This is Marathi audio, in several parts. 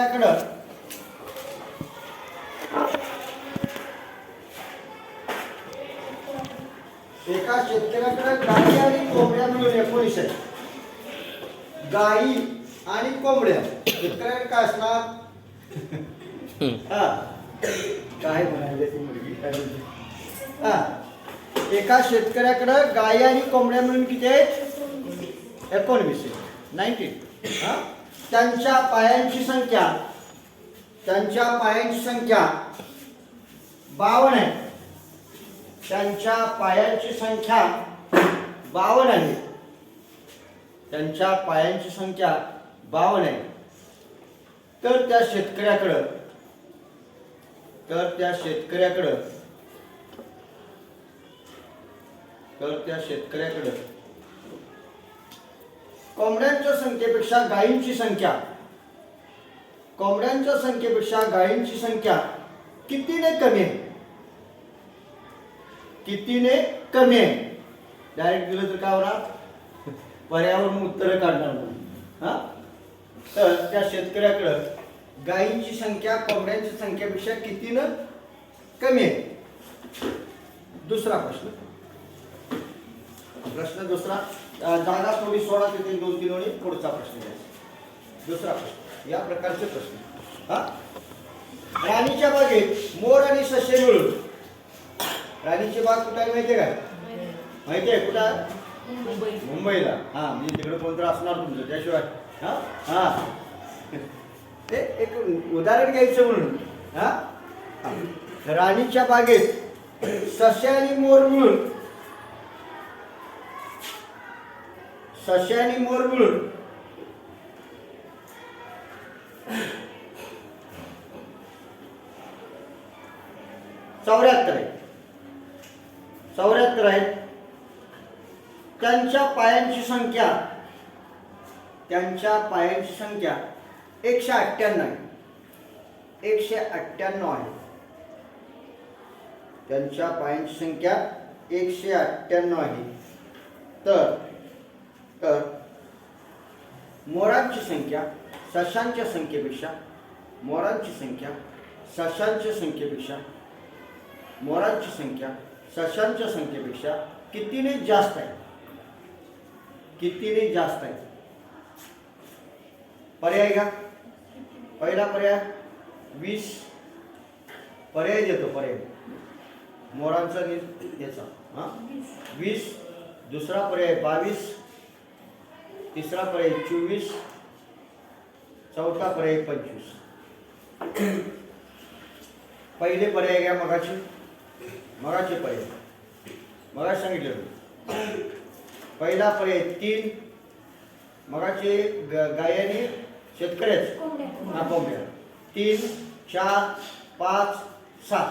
शेतकऱ्याकडं एका शेतकऱ्याकडे गाई आणि कोंबड्या मिळून 19 आहेत. गाई आणि कोंबड्या शेतकऱ्याकडे काय असणार? काय म्हणाले ती मुलगी? एका शेतकऱ्याकडे गाई आणि कोंबड्या मिळून किती आहेत? 19 19. त्यांच्या पायांची संख्या 52 आहे. त्यांच्या पायांची संख्या 52 आहे. त्यांच्या पायांची संख्या 52 आहे. तर त्या शेतकऱ्याकडं कोंबड्यांच्या संख्येपेक्षा गायींची संख्या कितीने कमी आहे? डायरेक्ट दिलं तर काय होणार? पर्यावरण उत्तर काढणार म्हणून. तर त्या शेतकऱ्याकडं गायींची संख्या कोंबड्यांच्या संख्येपेक्षा कितीनं कमी आहे. दुसरा प्रश्न दुसरा, जागा थोडी सोडा, तिथे 2-3 ओळी पुढचा प्रश्न घ्यायचा. दुसरा प्रश्न, या प्रकारचे प्रश्न. राणीच्या बागेत मोर आणि ससे मिळून, राणीची बाग कुठे आहे माहितीये काय? माहितीये कुठं? मुंबईला. म्हणजे तिकडे कोणतं असणार तुमचं, त्याशिवाय ते एक उदाहरण घ्यायचं म्हणून. राणीच्या बागेत ससे आणि मोर मिळून चौऱ्याहत्तर आहेत. त्यांच्या पायांची संख्या 198 आहे. 198 आहे. त्यांच्या पायांची संख्या 198 आहे. तर मोरांची संख्या सशांच्या संख्येपेक्षा कितीने जास्त आहे? पर्याय घ्या. पहिला पर्याय 20. पर्याय देतो. पर्याय मोरांचा याचा 20. दुसरा पर्याय 22. तिसरा पर्याय 24. चौथा पर्याय 25. पहिले पर्याय घ्या. मगाचे पर्याय मगाशी सांगितलं. पहिला पर्याय 3. मगाचे गायाने शेतकऱ्याच कोंबड्या 3 4 5 7.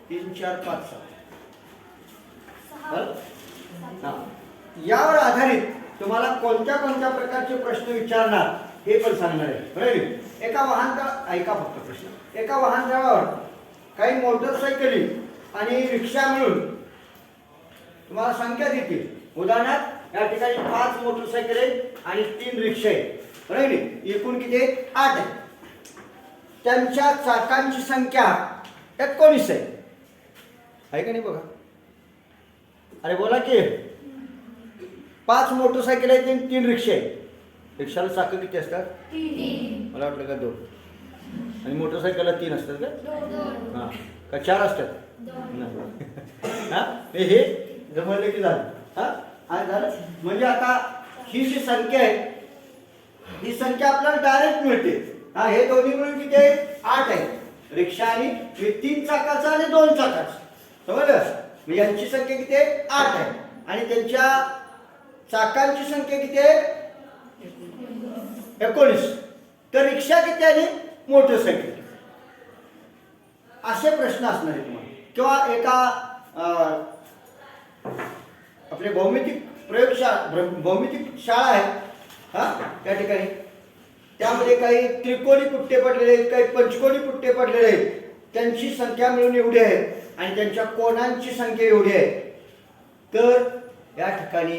3 4 5 7. यावर आधारित तुम्हाला कोणत्या प्रकारचे प्रश्न विचारणार हे पण सांगणार आहे. बरोबर. एका वाहनतळावर काही मोटरसायकली आणि रिक्षा मिळून तुम्हाला संख्या देतील. उदाहरणार्थ या ठिकाणी 5 मोटरसायकल आहेत आणि 3 रिक्षा आहेत. बरोबर. एकूण किती आहेत? 8 आहेत. त्यांच्या चाकांची संख्या 19 आहे का नाही? बघा. अरे बोला की. 5 मोटरसायकल आहेत आणि 3 रिक्षा आहेत. रिक्षाला चाकं किती असतात? 3. मला वाटलं का 2. आणि मोटरसायकलला 3 असतात का? का 4 असतात? हे जमवलं की झालं. झालं. म्हणजे आता ही जी संख्या आहे, ही संख्या आपल्याला डायरेक्ट मिळते. हे दोन्ही मिळून किती आहे? 8 आहे. रिक्षा आणि 3 चाकाचा आणि 2 चाकाचा. समजलं? यांची संख्या किती आहे? 8 आहे. आणि त्यांच्या चाकांची संख्या किती आहे? 19. तर रिक्षा किती आणि मोटरसायकल? असे प्रश्न असणार आहेत तुम्हाला. किंवा एका आपले भौमितिक शाळा आहे. त्या ठिकाणी त्यामध्ये काही त्रिकोणी पुट्टे पडलेले आहेत, काही पंचकोनी पुट्टे पडलेले आहेत. त्यांची संख्या मिळून एवढी आहे आणि त्यांच्या कोणांची संख्या एवढी आहे. तर या ठिकाणी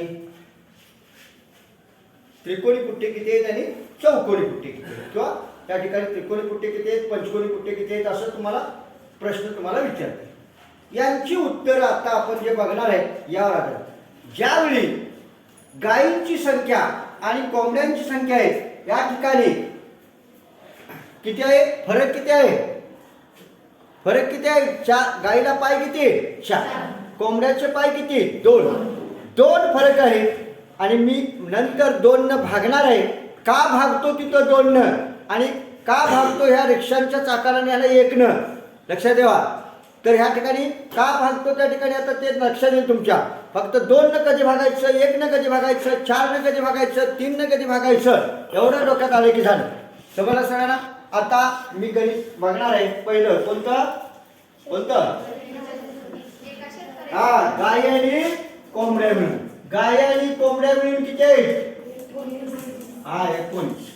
त्रिकोणी पुट्टे किती आहेत आणि चौकोनी पुट्टे किती आहेत, किंवा त्या ठिकाणी त्रिकोणी पुट्टे किती आहेत, पंचकोनी पुट्टे किती आहेत, असं तुम्हाला प्रश्न तुम्हाला विचारते. यांची उत्तरं आता आपण जे बघणार आहे यावर आधारित. ज्यावेळी गायींची संख्या आणि कोंबड्यांची संख्या आहे या ठिकाणी किती आहे, फरक किती आहे, फरक किती आहे, गायीला पाय किती आहे, 4, कोंबड्याचे पाय किती, 2 फरक आहे. आणि मी नंतर 2 न भागणार आहे. का भागतो तिथं 2 न आणि का भागतो ह्या रिक्षांच्या चाकाला आणि ह्याला 1 न, लक्षात ठेवा. तर ह्या ठिकाणी का भागतो त्या ठिकाणी आता ते लक्षात येईल तुमच्या. फक्त 2 न कधी भागायचं, 1 न कधी भागायचं, 4 न कधी भागायचं, 3 न कधी भागायचं, एवढं डोक्यात आलं की झालं. समजलं सगळ्यांना. आता मी गणित बघणार आहे. पहिलं कोणतं कोणतं, हा, गाय आणि कोंबड्या मिळून. गाय आणि कोंबड्या मिळून किती आहेत, हा, 19.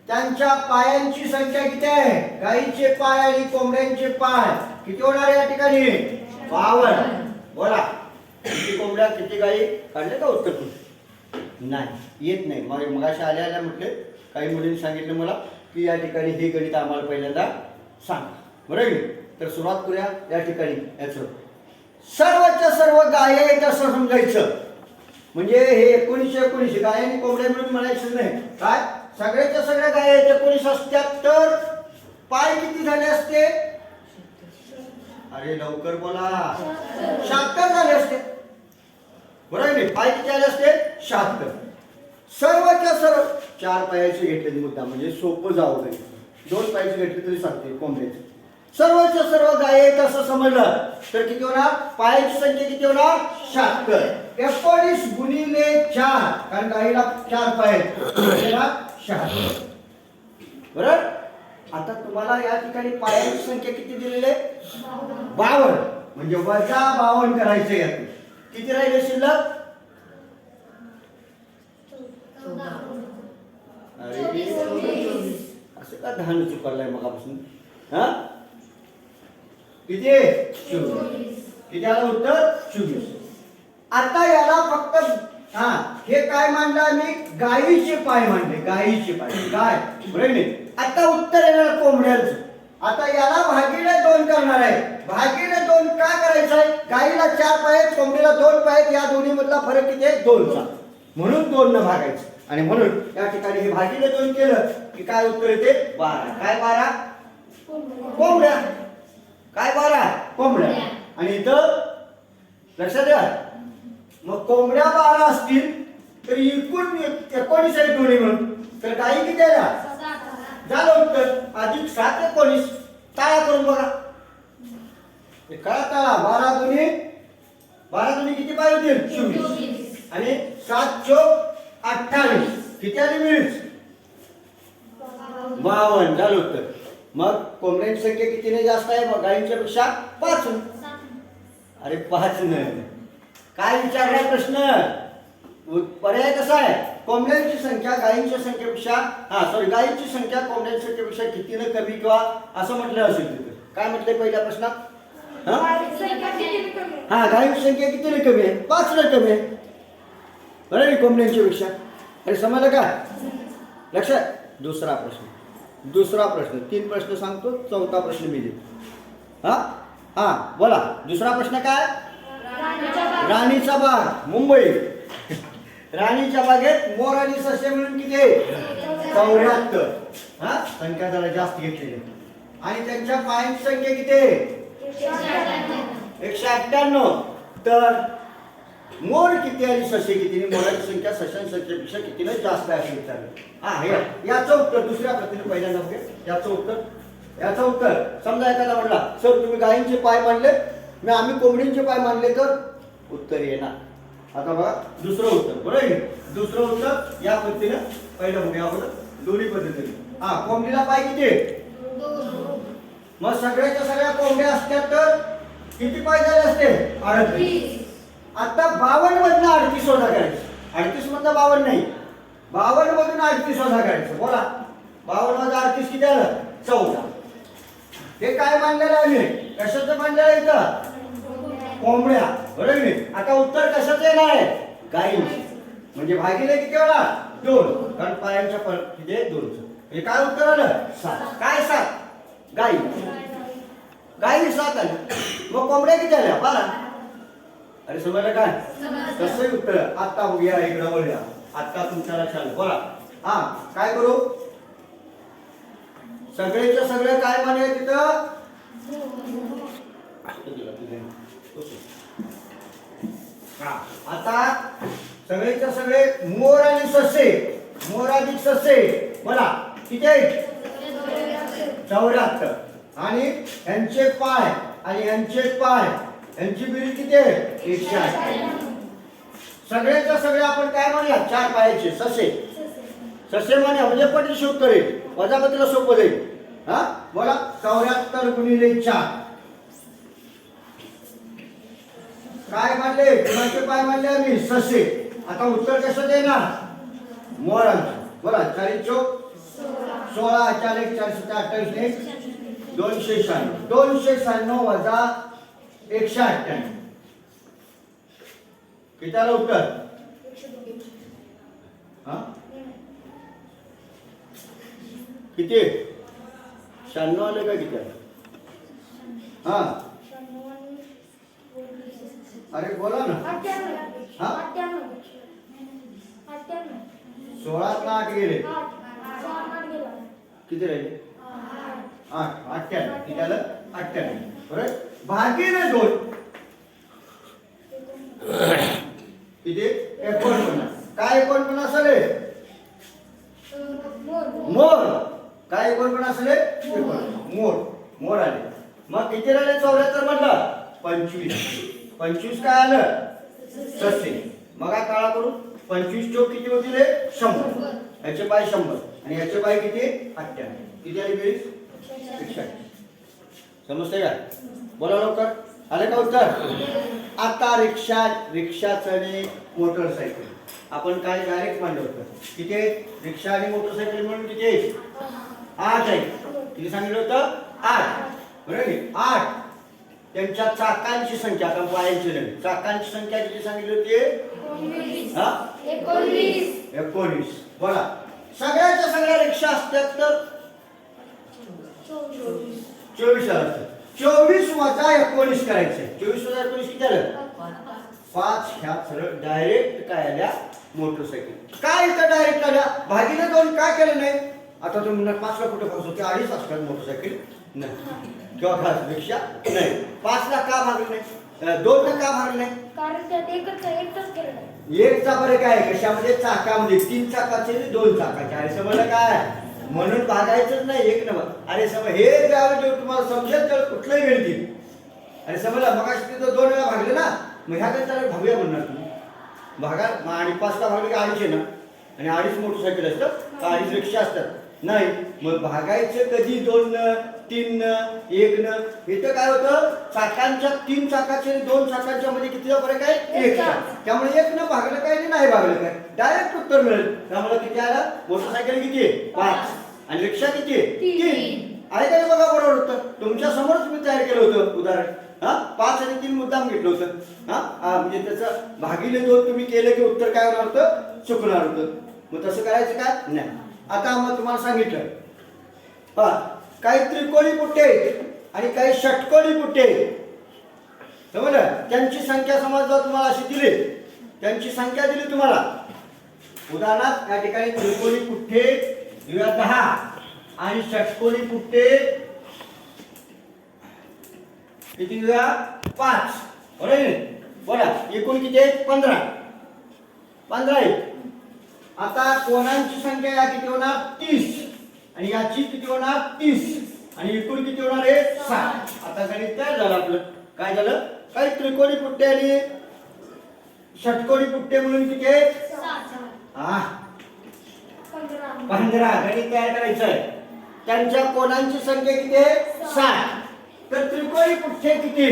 त्यांच्या पायांची संख्या किती आहे, गायीचे पाय आणि कोंबड्यांचे पाय किती होणार या ठिकाणी, 52. बोला किती कोंबड्या किती गायी काढले का उत्तर नाही येत नाही. मगाशी आल्या म्हटले काही मुलींनी सांगितलं मला की या ठिकाणी हे गणित आम्हाला पहिल्यांदा सांगा, बरोबर. तर सुरुवात करूया या ठिकाणी. याचं सर्वच्या सर्व गाय आहेत असं समजायचं. म्हणजे हे 19 गाय आणि कोंबड्या मिळून म्हणायचं नाही. काय सगळ्याच्या सगळ्या गाय आहेत 19 असत्यात तर पाय किती झाले असते, अरे लवकर बोला, 76 झाले असते, बरोबर नाही. पाय किती झाले असते, 76. सर्वच्या सर्व 4 पायाचे घेतले मुद्दा म्हणजे सोपं जावं तरी, 2 पायाचे घेतले तरी चालते कोंबड्याचे. सर्वच्या सर्व गाय आहेत असं समजलं तर किती होणार, पायाची संख्या किती होणार, 76. 19 गुणिले 4, कारण गायीला 4 पाय आहेत, 76. बरोबर. आता तुम्हाला या ठिकाणी पायांची संख्या किती दिलेली आहे, 52. म्हणजे वजा 52 करायचं यात. किती राहिले शिल्लक, अरे असं का धान चुकलंय मगापासून, हा किती, 24. किती आलं उत्तर, 24. आता याला फक्त हा हे काय मांडलं आम्ही, गायीचे पाय मांडले, गायीचे पाय गाय, बरोबर नाही. आता उत्तर येणार कोंबड्याचं. आता याला भागीले 2 करणार आहे. भागीले 2 का करायचं आहे, गायीला 4 पाय आहेत, कोंबडीला 2 पाय आहेत, या दोन्ही मधला फरक किती आहे, 2चा, म्हणून 2 न भागायचं. आणि म्हणून या ठिकाणी हे भागीले 2 केलं की काय उत्तर येते, 12. काय 12 कोंबड्या, काय 12 कोंबड्या. आणि इथं लक्षात द्या, मग कोंबड्या 12 असतील तर एकूण 19 आहे दोन्ही म्हणून, तर गायी किती आल्या, झालं उत्तर अधिक 7 19. टाळा करून बघा, काय टाळा, 12 दुनी किती पाय होतील, 24. आणि 7 चोक 28, किती आली मिळून, 52. झालं उत्तर. मग कोंबड्यांची संख्या कितीने जास्त आहे, मग गायींच्या पेक्षा 5. अरे 5 नाही, काय विचारलाय प्रश्न, पर्याय कसा आहे, कोंबड्यांची संख्या गायींच्या संख्येपेक्षा, गायींची संख्या कोंबड्यांच्या संख्येपेक्षा कितीने कमी किंवा असं म्हटलं असेल तिथे. काय म्हटलंय पहिल्या प्रश्नात, गायींची संख्या कितीने कमी आहे, 5 ने कमी आहे, बरं कोंबड्यांच्या पेक्षा. अरे समजलं का, लक्षात. दुसरा प्रश्न 3 प्रश्न सांगतो, 4था प्रश्न मी देतो. बोला दुसरा प्रश्न काय, राणीचा बाग मुंबई. राणीच्या बागेत मोर आणि ससे मिळून किती, 74. संख्या जरा जास्त घेतलेली. आणि त्यांच्या पायांची संख्या किती, 198. तर मोर किती आणि ससे किती, मोराची संख्या सशांची संख्येपेक्षा कितीने जास्त आहे असं विचारलं. याचं उत्तर दुसऱ्या प्रश्नाने पहिल्यांदा बघे. याचं उत्तर समजा एखादा म्हणला सर तुम्ही गायींचे पाय मांडले, आम्ही कोंबडींचे पाय मांडले, तर उत्तर येणार. आता बघा दुसरं उत्तर, बरोबर. दुसरं उत्तर या पद्धतीने पहिलं बघूया अगोदर दोन्ही पद्धतीने. कोंबडीला पाय किती, मग सगळ्याच्या सगळ्या कोंबड्या असतात तर किती पाय झाले असते, 38. आता 52 मधनं 38 वजा करायचं, 38 मधनं 52 नाही, 52 मधून 38 वजा करायचं. बोला 52 वजा 38 किती आलं, 14. हे काय मांडलेलं आहे, कशाचं मांडलेलं आहे इथं, कोंबड्या. बरोबर आहे. आता उत्तर कशाचं येणार आहे? गाई. म्हणजे भागीले किती वेळा? 2. कारण पायांच्या किती 2. हे काय उत्तर आलं? 7. काय 7? गाई. गाई 7 आल्या. मग कोंबड्या किती आल्या? 12. अरे समजलं काय? कसं उत्तर? आता बघूया इकडं बोलूया. आता तुमच्या लक्षात बोला. हा काय करू? सगळेच्या सगळे काय म्हणे तिथं? आता सगळेच्या सगळे मोर आणि ससे. मोर अधिक ससे बोला किती आहेत? 74. आणि यांचे पाय आणि यांचे पाय यांची बेरीज किती आहे? 108. सगळेच्या सगळे आपण काय म्हणूया? 4 पायाचे ससे. ससे म्हणूया म्हणजे पटीशी उत्तर येईल. वजाबाकीला सोपं जाईल. हा बोला 74 गुणिले 4. काय मानले? कुणाचे पाय मानले आम्ही? ससे. आता उत्तर कसं देणार? मोरांचं. बोला 4 चौक 16. 4 1 4 28 ने 296. 296 वजा 198. किती आलं उत्तर? हा किती? 96 आले का किती? हा अरे बोला ना. हा 16 ला 8 गेले. किती राहिले? 8. 98. किती आलं? 98. बरोबर. भागीले 2 किती? 49. काय 49 आले? मोर. काय 49 आले? मोर. मोर आले. मग किती राहिले? 74 म्हटलं 25. 25 काय आलं? ससे. मग काय काळा करू? 25 चौक किती होतील? 100. याचे पाय 100 आणि याचे पाय किती? 98. किती आली बेरीज? 108. समजते का? बोला लवकर. आले का उत्तर? आता रिक्षा चढणे मोटरसायकल आपण काय डायरेक्ट मांडलं होतं. किती? रिक्षा आणि मोटरसायकल म्हणून किती? 8 आहे. किती सांगितलं होतं? 8. बरोबर 8. त्यांच्या चाकांची संख्या आता पायांची नाही. चाकांची संख्या किती सांगितली होती? 19. बोला सगळ्याच्या सगळ्या रिक्षा असतात तर 24 असतात. 24 वजा 19 करायचे. 24 वजा 19 किती आलं? 5. ह्या सरळ डायरेक्ट काय आल्या? मोटरसायकल. काय इथं डायरेक्ट आल्या? भागीले 2 का केलं नाही? आता तुम्ही 5 ला कुठे पोहोचतो? 2.5 असतात मोटरसायकल नाही किंवा खास रिक्षा नाही. 5 ला का भागले नाही? 2 ला का भागले नाही? कारण त्यात एकच केलं. एकचा फरक आहे कशामध्ये? चाकामध्ये. 3 चाकाचे 2 चाकाचे. अरे समजलं काय? म्हणून भागायचंच नाही. एक नंबर. अरे समज हे ज्यावेळी जेव्हा तुम्हाला समजेल तर कुठलंही गणित. अरे समजला मग तिथं 2 वेळा भागले ना. मग ह्या त्याला भागूया म्हणणार तुम्ही. भागा आणि 5 ला भागले की 2.5 आहे ना. आणि 2.5 मोटरसायकल असतात 2.5 रिक्षा असतात. नाही मग भागायचं कधी 2 न 3 न 1 न. इथं काय होतं? चाकांच्या 3 चाकाचे 2 चाकांच्या मध्ये कितीचा फरक आहे? 1. त्यामुळे 1 न भागलं काय नाही भागलं काय डायरेक्ट उत्तर मिळेल. त्यामुळे किती आलं? मोटरसायकल किती आहे? 5. आणि रिक्षा किती आहे? 3. आहे का बघा बरोबर उत्तर. तुमच्या समोरच मी तयार केलं होतं उदाहरण. 5 आणि 3 मुद्दाम घेतलं होतं. म्हणजे त्याचं भागीले 2 तुम्ही केलं की उत्तर काय होणार होतं? चुकणार होतं. मग तसं करायचं काय नाही. आता मग तुम्हाला सांगितलं काही त्रिकोणी पुट्टे आणि काही षटकोनी पुट्टे. समजलं? त्यांची संख्या समज जर तुम्हाला अशी दिली, त्यांची संख्या दिली तुम्हाला. उदाहरणार्थ या ठिकाणी त्रिकोणी पुट्टे 10 आणि षटकोनी पुट्टे किती? 5. बरोबर. बोला एकूण किती आहेत? 15 आहेत. आता कोणांची संख्या या किती होणार? 30 आणि याची किती होणार? 30 आणि एकूण किती होणार आहे? 7. आता गणित तयार झालं आपलं. काय झालं? काही त्रिकोणी पुट्टे आणि षटकोनी पुट्टे म्हणून किती आहेत? 15. गणित तयार करायचं आहे. त्यांच्या कोणांची संख्या किती आहे? 7. तर त्रिकोणी पुट्टे किती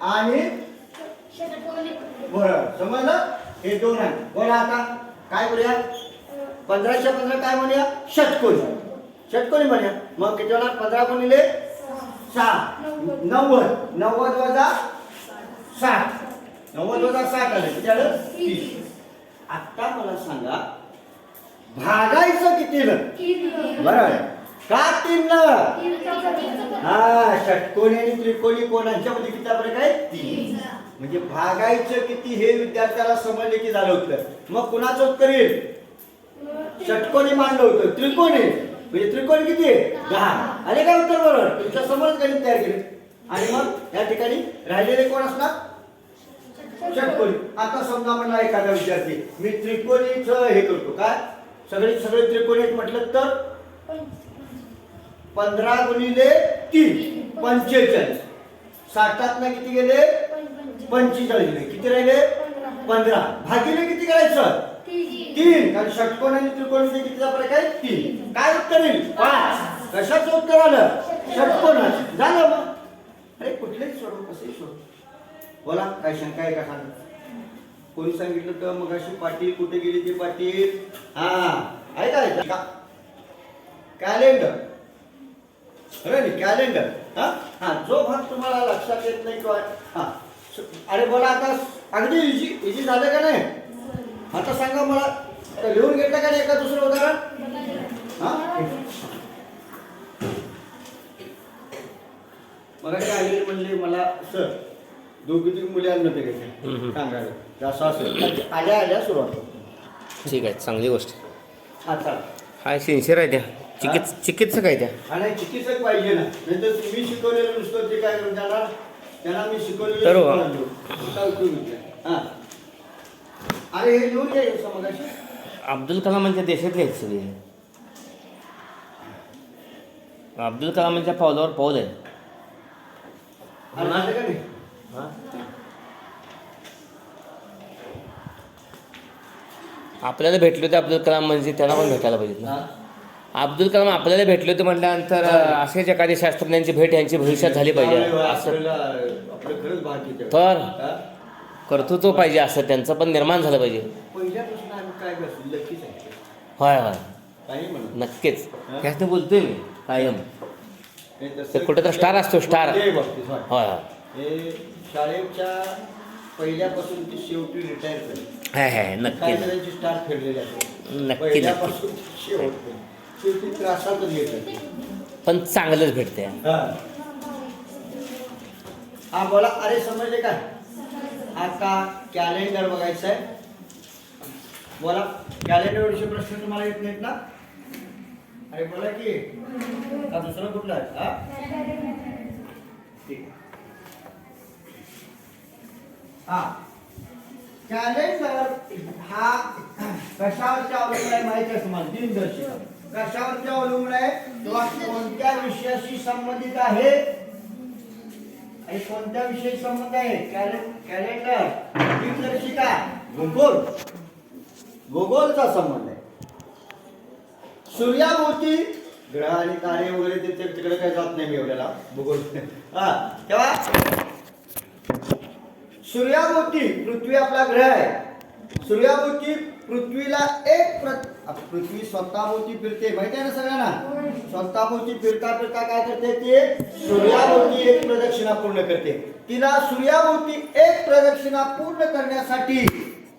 आणि बरं समजलं? हे 2 आहे. बोला आता काय करूया? 15च्या 15 काय म्हणूया? षटकोनी म्हणूया. मग किती होणार? 15 गुणिले 6 90. 90 वजा 60 90 वजा 60 आलं किती आलं 30. आता मला सांगा भागायचं कितीनं बरोबर का 3 हा षटकोनी आणि त्रिकोणी कोणाच्या मध्ये किती फरक आहे 3. म्हणजे भागायचं किती हे विद्यार्थ्याला समजले की झालं उत्तर. मग कुणाचं उत्तर येईल षटकोनी मांडलं होतं त्रिकोणी म्हणजे त्रिकोणी किती आहे 10 आले काय उत्तर बरोबर. तुमच्या समोरच गणित तयार केले आणि मग या ठिकाणी राहिलेले कोण असणार षटकोनी. आता समजा म्हणला एखादा विद्यार्थी मी त्रिकोणीचं हे करतो काय सगळे त्रिकोणी म्हटलं तर 15 गुणिले 3 45. 60 किती गेले 45 गेले किती राहिले 15 भागिले किती करायचं 3 कारण षटकोन आणि त्रिकोणाचे कितीचा फरक आहे 3. काय उत्तर येईल 5. कशाचं उत्तर आलं षटकोनाचं झालं. मग अरे कुठलेही सोडव कसेही सोडव. बोला काय शंका आहे का सांग. कोणी सांगितलं तर मग अशी पाटील कुठे गेली ते पाटील हा आहे का कॅलेंडर कॅलेंडर हा हा जो भाग तुम्हाला लक्षात येत नाही किंवा हा अरे बोला आता अगदी इजी झालं का नाही. आता सांगा मला लिहून घेतलं का नाही एका दुसरं उदाहरण हा मला काय आलेले म्हणले मला सर 2-3 मुली आल्या नव्हते घ्यायचे सांगायला असं असेल आल्या सुरुवात. ठीक आहे चांगली गोष्ट. हा चाल हाय सिन्सिअर आहे त्या चिकित्सक आहे त्या. आणि चिकित्सक पाहिजे ना नाही तर तुम्ही शिकवलेलं नुसतं ते काय करून जाणार त्यांना मी शिकवलेलं तर हा अरे हे लिहून घ्या समजाशी. अब्दुल कलामांच्या देशातले आहेत सगळे. अब्दुल कलामांच्या पावलावर पाऊल आहे. आणि माझं का नाही आपल्याला भेटले होते अब्दुल कलाम म्हणजे त्यांना पण भेटायला पाहिजे ना. अब्दुल कलाम आपल्याला भेटले होते म्हटल्यानंतर असेच एखाद्या शास्त्रज्ञांची भेट यांची भविष्यात झाली पाहिजे असं आपलं खरंच बाकी तर कर्तृत्व पाहिजे असं त्यांचं पण निर्माण झालं पाहिजे. पहिल्यापासून आम्ही काय करतो लकीच आहे होय होय काही म्हणत नक्कीच ह्याच बोलतोय मी कायम. नाही ते तसं कुठं तर स्टार असतो स्टार. ते बाबतीत, होय. होय होय हे शाळेच्या पहिल्यापासून ती शेवटी रिटायर झाली. हाय नक्कीच काही स्टार फिरलेले असतात नक्की पहिल्यापासून शेवटी त्रासातच येतात. पण चांगलंच भेटते. हा बोला अरे समजले काय. आता कॅलेंडर बघायचं आहे. बोला कॅलेंडर विषयी प्रश्न तुम्हाला येत नाहीत ना. अरे बोला की हा दुसरा कुठला आहे हा ठीक हा कॅलेंडर हा कशावरती अवलंबून आहे माहिती आहे तुम्हाला. दिनदर्शिका कशावरती अवलंबून आहे किंवा कोणत्या विषयाशी संबंधित आहे आणि कोणत्या विषयाशी संबंध आहे कॅलेंडर दिनदर्शिका भूगोलचा संबंध आहे. सूर्याभोवती ग्रह आणि तारे वगैरे ते तिकडे काही जात नाही मी एवढ्याला भूगोल हा तेव्हा सूर्याभोवती पृथ्वी आपला ग्रह आहे. सूर्याभोवती पृथ्वीला पृथ्वी स्वतःभोवती फिरते माहिती आहे ना सगळ्यांना. स्वतःभोवती फिरता फिरता काय करते ते सूर्याभोवती एक प्रदक्षिणा पूर्ण करते. तिला सूर्याभोवती एक प्रदक्षिणा पूर्ण करण्यासाठी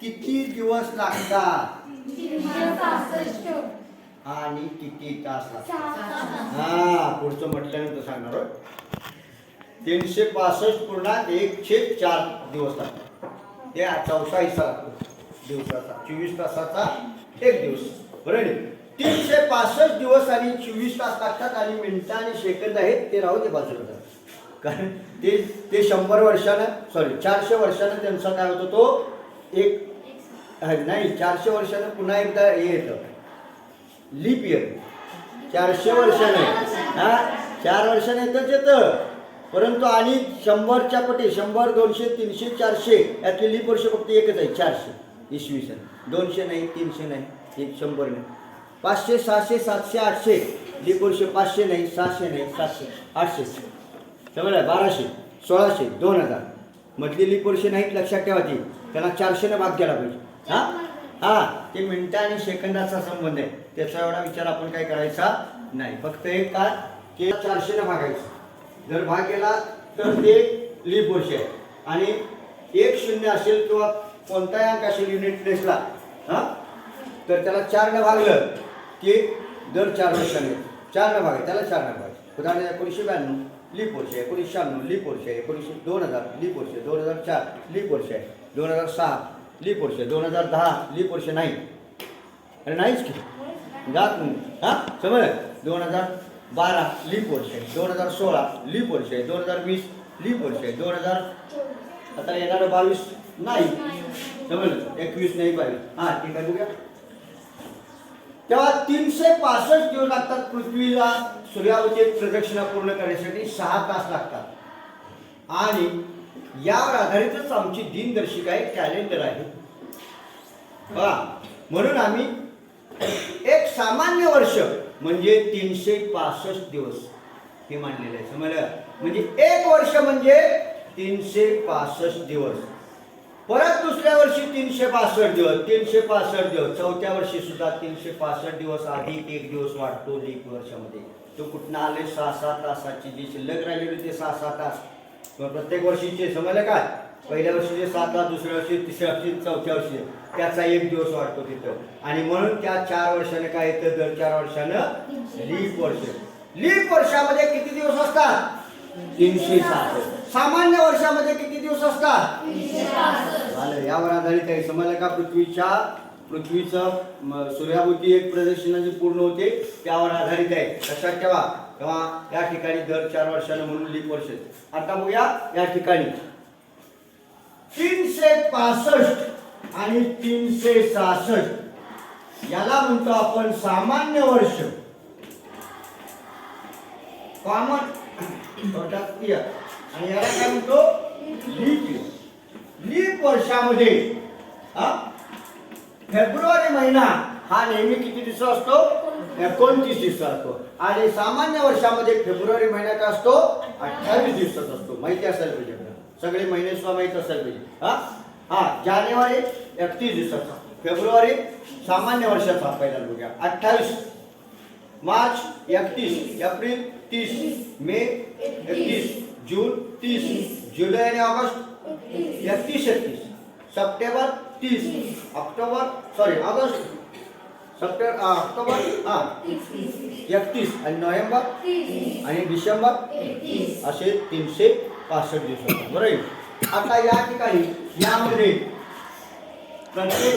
किती दिवस लागतात आणि किती तास लागतात. हा पुढचं म्हटल्यानंतर सांगणार 365.104 दिवस लागतात. ते 4 हिस्सा लागतो दिवसाचा 24 तासाचा एक दिवस बरोबर. 365 दिवस आणि 24 तास लागतात आणि मिनिटं आणि सेकंद आहेत ते राहू दे बाजूला. कारण ते 100 वर्षानं 400 वर्षानं त्यांचा काय होतो तो एक नाही 400 वर्षानं पुन्हा एकदा हे येतं लीप इयर. 400 वर्षाने हा 4 वर्षाने येतच येतं परंतु आणि 100च्या पटी 100 200 300 400 यातली लीप वर्ष फक्त एकच आहे 400 इसवी सन. 200 नाही 300 नाही 100 नाही 500 600 700 800 लीप वर्ष 500 नाही 600 नाही 700 800 समजलं 1200 1600 2000 मधली लीप वर्ष नाहीत लक्षात ठेवा. ती त्यांना 400 ने भाग केला पाहिजे. हा हा ते मिनिटं आणि सेकंदाचा संबंध आहे. त्याचा एवढा विचार आपण काय करायचा नाही. फक्त एक का की 400 ने भागायचं. जर भाग केला तर ते लीप वर्ष आहे आणि एक शून्य असेल किंवा कोणताही अंक असेल युनिट प्लेसला, हा, तर त्याला 4 भागलं की दर 4 वर्षांनी 4 भाग त्याला 4 भाग. उदाहरण 1992 लीप वर्ष आहे, 1996 लीप वर्ष आहे, 2000 लीप वर्ष, 2004 लीप वर्ष आहे, 2006 लीप वर्ष, 2010 लीप वर्ष नाही. अरे नाहीच की जात नाही, हा समज. 2012 लीप वर्ष आहे, 2016 लीप वर्ष आहे, 2020 लीप वर्ष आहे, 2000 आता येणारं 22 नाही, समजलं, 21 नाही 22. हा ठीक आहे, बघूया. तेव्हा 365 दिवस लागतात पृथ्वीला सूर्यावरची एक प्रदक्षिणा पूर्ण करण्यासाठी. 6 तास लागतात. आणि यावर आधारितच आमची दिनदर्शिका आहे, कॅलेंडर आहे. म्हणून आम्ही एक सामान्य वर्ष म्हणजे 365 दिवस हे मानलेलं आहे, समजलं. म्हणजे एक वर्ष म्हणजे 365 दिवस. परत दुसऱ्या वर्षी 365 दिवस, 365 दिवस. चौथ्या वर्षी सुद्धा 365 दिवस अधिक 1 दिवस वाढतो लीप वर्षामध्ये. तो कुठनं आले? 6-6 तासाची जी शिल्लक राहिलेली होती 6-6 तास प्रत्येक वर्षीचे, समजलं काय. पहिल्या वर्षीचे 7 तास, दुसऱ्या वर्षी, तिसऱ्या वर्षी, चौथ्या वर्षी त्याचा 1 दिवस वाढतो तिथं. आणि म्हणून त्या 4 वर्षाने काय येतं? दर 4 वर्षानं लीप वर्ष. लीप वर्षामध्ये किती दिवस असतात? 360. सामान्य वर्षामध्ये किती दिवस असतात? 365. झालं, यावर आधारित आहे, समजलं का. पृथ्वीचं सूर्याभोवती एक प्रदक्षिणा जी पूर्ण होते त्यावर आधारित आहे. लक्षात ठेवा. तेव्हा या ठिकाणी दर 4 वर्षानं म्हणून लीप वर्ष. आता बघूया या ठिकाणी 365 आणि 366 याला म्हणतो आपण सामान्य वर्ष, कॉमन इयर. आणि याला काय म्हणतो? Leap year. लीप वर्षामध्ये फेब्रुवारी महिना हा नेहमी किती दिवस असतो? 29 दिवस असतो. आणि सामान्य वर्षामध्ये फेब्रुवारी महिना काय असतो? 28 दिवसाचा असतो. माहिती असायला पाहिजे, सगळे महिने सुद्धा माहिती असायला पाहिजे. जानेवारी 31 दिवसाचा, फेब्रुवारी सामान्य वर्षाचा पहिला बघूया 28, मार्च 31, एप्रिल 30, मे 31, जून 30, जुलै आणि ऑगस्ट 31, सप्टेंबर 30, ऑगस्ट ऑक्टोबर 31 आणि नोव्हेंबर आणि डिसेंबर असे 365 दिवस होतात. बरोबर. आता या ठिकाणी यामध्ये प्रत्येक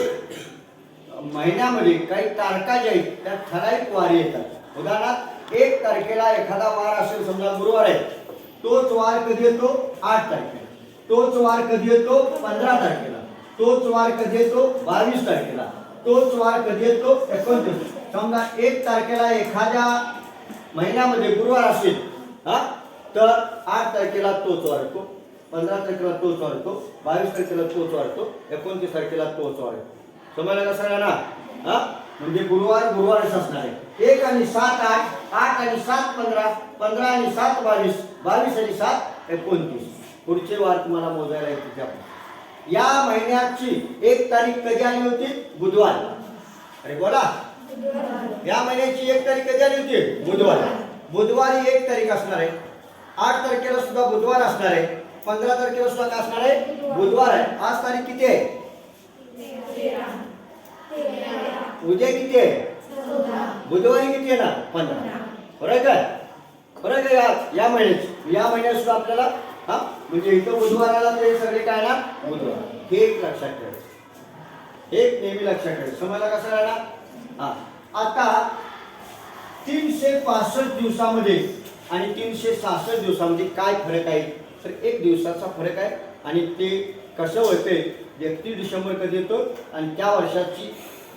महिन्यामध्ये काही तारखा ज्या आहेत त्या ठराविक वारी येतात. उदाहरणार्थ 1 तारखेला एखादा वार असेल, समजा गुरुवार आहे, तोच वार कधी येतो? 8 तारखेला. तोच वार कधी येतो? 15 तारखेला. तोच वार कधी येतो? 22 तारखेला. तोच वार कधी येतो? 29. समजा 1 तारखेला एखाद्या महिन्यामध्ये गुरुवार असेल, तर 8 तारखेला तोच वार येतो, 15 तारखेला तोच वार येतो, 22 तारखेला तोच वार येतो, 29 तारखेला तोच वार येतो. समजलं का सगळ्यांना? म्हणजे गुरुवारच असणार आहे. 1 आणि 7 8, 8 आणि 7 15, 15 आणि 7 22, 22 आणि 7 29. पुढचे वार तुम्हाला मोजायला येते. या महिन्याची 1 तारीख कधी आली होती? बुधवार. अरे बोला. या महिन्याची 1 तारीख कधी आली होती? बुधवार. बुधवारी 1 तारीख असणार आहे. 8 तारखेला सुद्धा बुधवार असणार आहे. 15 तारखेला सुद्धा काय असणार आहे? बुधवार आहे. आज तारीख किती आहे? उद्या किती आहे? बुधवारी किती आहे ना? 15. बरोबर काय? बरोबर काय? या महिन्यात सुद्धा आपल्याला म्हणजे इथं बुधवाराला ते सगळे काय ना? बुधवार. हे एक लक्षात ठेवायचं, एक नेहमी लक्षात ठेवायचं. समजलं कसं राहणार? आता 365 दिवसामध्ये आणि 366 दिवसामध्ये काय फरक आहे? तर 1 दिवसाचा फरक आहे. आणि ते कसं होते? 31 डिसेंबर कधी येतो आणि त्या वर्षाची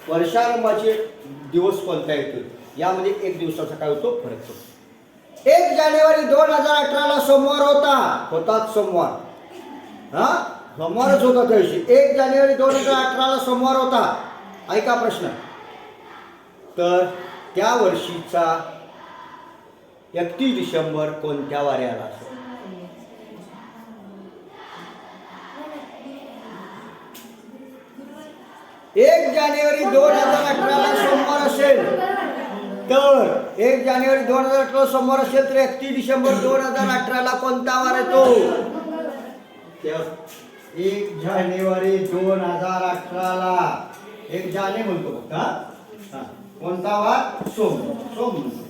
वर्षारंभाचे दिवस कोणता येतो यामध्ये 1 दिवसाचा काय होतो? फरक होतो. 1 जानेवारी 2018ला सोमवार होताच सोमवार. सोमवारच होता त्या दिवशी. 1 जानेवारी 2018ला सोमवार होता. ऐका प्रश्न. तर त्या वर्षीचा 31 डिसेंबर कोणत्या वारी आला असेल? 1 जानेवारी 2018ला सोमवार असेल तर 1 जानेवारी 2018 सोमवार असेल तर 31 डिसेंबर 2018ला कोणता वार येतो? 1 जानेवारी 2018ला 1 जाने म्हणतो फक्त हा. कोणता वार? सोम म्हणतो.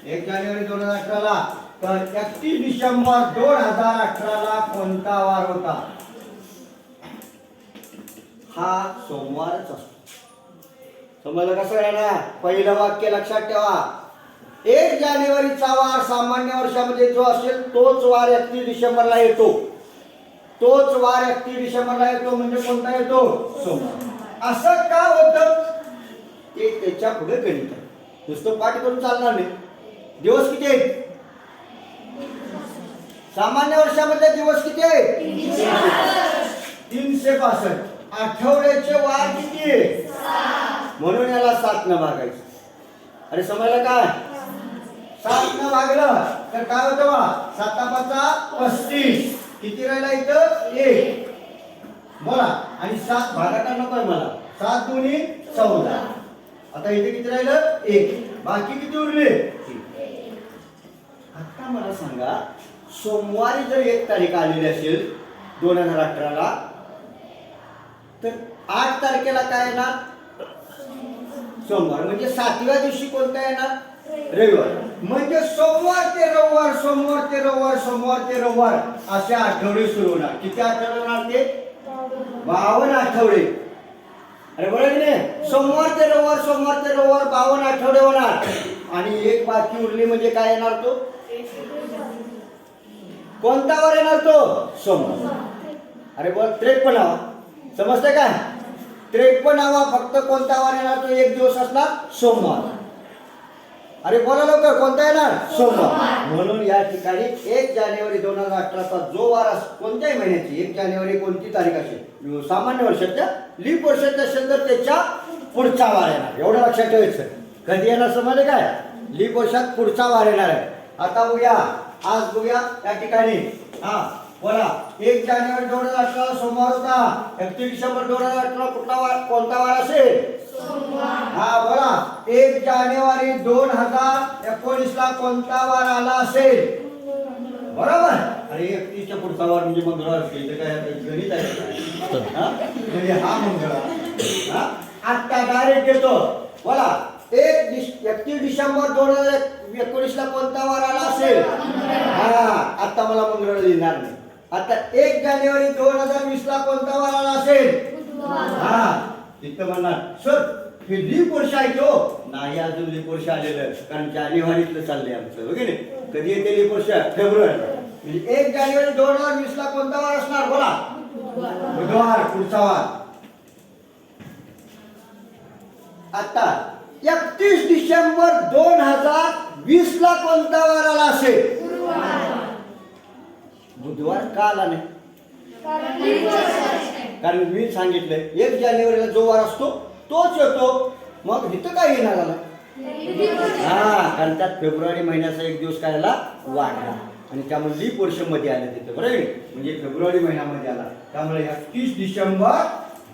1 जानेवारी 2018ला. तर 31 डिसेंबर 2018ला कोणता वार होता? हा सोमवारच असतो. समजलं कसं राहणार? पहिलं वाक्य लक्षात ठेवा. 1 जानेवारीचा वार सामान्य वर्षामध्ये जो असेल तोच वार 31 डिसेंबरला येतो. तोच वार 31 डिसेंबरला येतो म्हणजे कोणता येतो? सोमवार. असं का होतं? ते त्याच्या पुढे गणित आहे. नुसतं पाठ करून चालणार नाही. दिवस किती आहेत? सामान्य वर्षामध्ये दिवस किती आहेत? 365. आठवड्याचे वार किती आहे? म्हणून याला 7 न भागायचं. अरे समजलं काय? 7 न भागलं तर काय होतं बा? 7 5 35. किती राहिला इथं? 1. बोला. आणि 7 भागाकार नकोय मला. 7 दुनी 14. आता इथे किती राहिलं? 1. बाकी किती उरले? 3. आता मला सांगा, सोमवारी जर 1 तारीख आलेली असेल 2018ला, तर 8 तारखेला काय येणार? सोमवार. म्हणजे 7व्या दिवशी कोणता येणार? रविवार. म्हणजे सोमवार ते रविवार, सोमवार ते रविवार, सोमवार ते रविवार असे आठवडे सुरू होणार. किती आठवडे होणार ते? 52 आठवडे. अरे बरोबर नाही? सोमवार ते रविवार, सोमवार ते रविवार 52 आठवडे होणार. आणि 1 बाकी उरली म्हणजे काय येणार? तो कोणता वार येणार? तो सोमवार. अरे बोल 53. समजतंय काय? 53 फक्त कोणता वार येणार? तो 1 दिवस असणार, सोमवार. अरे बोला लवकर, कोणता येणार? सोमवार. म्हणून या ठिकाणी 1 जानेवारी 2018चा जो वार कोणत्याही महिन्याची 1 जानेवारी कोणती तारीख असेल, सामान्य वर्षाच्या, लीप वर्षाच्या असेल तर त्याच्या पुढचा वार येणार. एवढं लक्षात ठेवायचं. कधी येणार समजले काय? लीप वर्षात पुढचा वार येणार आहे. आता बघूया, आज बघूया या ठिकाणी. हा बोला. 1 जानेवारी 2018 सोमवार होता. 31 डिसेंबर 2018 कुठला वार? कोणता वार असेल? हा बोला. 1 जानेवारी 2019ला कोणता वार आला असेल? बरोबर. अरे 31च्या पुढचा वार म्हणजे मंगळवार असेल. इथे काय गणित आहे? म्हणजे हा मंगळवार. आता डायरेक्ट येतो. बोला. 31 डिसेंबर 2019ला कोणता वार आला असेल? हा आता मला मंगळवार लिहिणार नाही. आता 1 जानेवारी 2020ला कोणता वार आला असेल? हा तिथं म्हणणार सर हे लीप वर्ष आहे तो. नाही अजून लीप वर्ष आलेलं, कारण जानेवारीतलं चाललंय आमचं वगैरे. कधी येते लीप वर्ष? फेब्रुवारी. म्हणजे 1 जानेवारी 2020ला कोणता वार असणार? बोला. बुधवार. पुढचा वार. आता 31 डिसेंबर 2020ला कोणता वार आला असेल? बुधवार. का आला नाही? कारण मी सांगितलंय 1 जानेवारीला जो वार असतो तोच येतो. मग इथं काय येणार आला? हा कारण त्यात फेब्रुवारी महिन्याचा 1 दिवस काय आला? वाढला. आणि त्यामुळे लीप वर्ष मध्ये आलं तिथं. बरोबर. म्हणजे फेब्रुवारी महिन्यामध्ये आला. त्यामुळे 31 डिसेंबर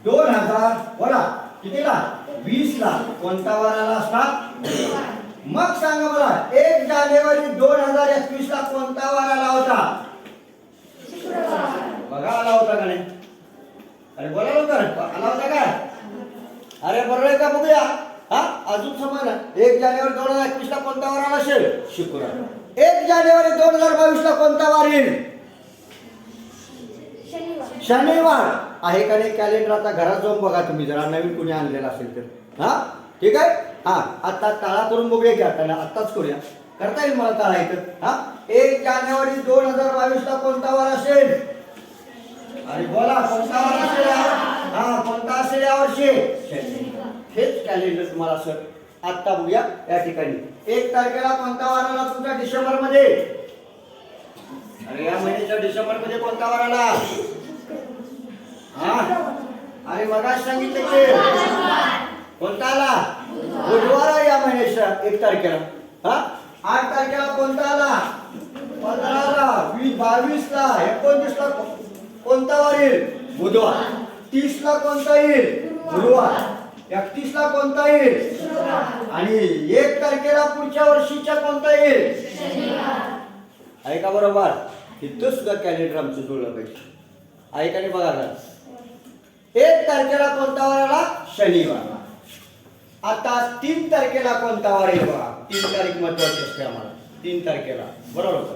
2000 बोला कितीला? 20ला कोणता वार आला असणार? मग सांगा मला 1 जानेवारी 2021ला कोणता वार आला होता? बघा आला होता का नाही? अरे बोला लवकर. आला होता का? अरे बरोबर आहे का? बघूया. हा अजून समजा 1 जानेवारी 2021ला कोणता वार आला असेल? शुक्रवार. 1 जानेवारी 2022ला कोणता वार येईल? शनिवार. आहे का नाही कॅलेंडर? आता घरात जाऊन बघा तुम्ही, जरा नवीन कुणी आणलेला असेल तर. हा ठीक आहे. हा आता ताळा करून बघूया की आता आत्ताच करूया. करता येईल मला ताळा इथं. हा 1 जानेवारी 2022ला कोणता वार असेल? अरे बोला कोणता वार असेल? हा कोणता असेल यावर्षी? हेच कॅलेंडर तुम्हाला सर आता बघूया या ठिकाणी. 1 तारखेला कोणता वार आला तुमच्या डिसेंबर मध्ये? अरे या महिन्याच्या डिसेंबर मध्ये कोणता वार आला? हा अरे मगाच सांगितलं की कोणता आला? बुधवार आहे या महिन्याच्या 1 तारखेला. हा 8 तारखेला कोणता आला? 15ला. 22ला. 29ला कोणता वार येईल? बुधवार. 30ला कोणता येईल? गुरुवार. 31ला कोणता येईल? आणि 1 तारखेला पुढच्या वर्षीच्या कोणता येईल? आहे का बरोबर? इथं सुद्धा कॅलेंडर आमचं जुळलं पाहिजे. ऐकाने बघा जरा. 1 तारखेला कोणता वार आला? शनिवार. आता 3 तारखेला कोणता वार येईल बघा. 3 तारीख महत्वाची असते आम्हाला. 3 तारखेला बरोबर होतं.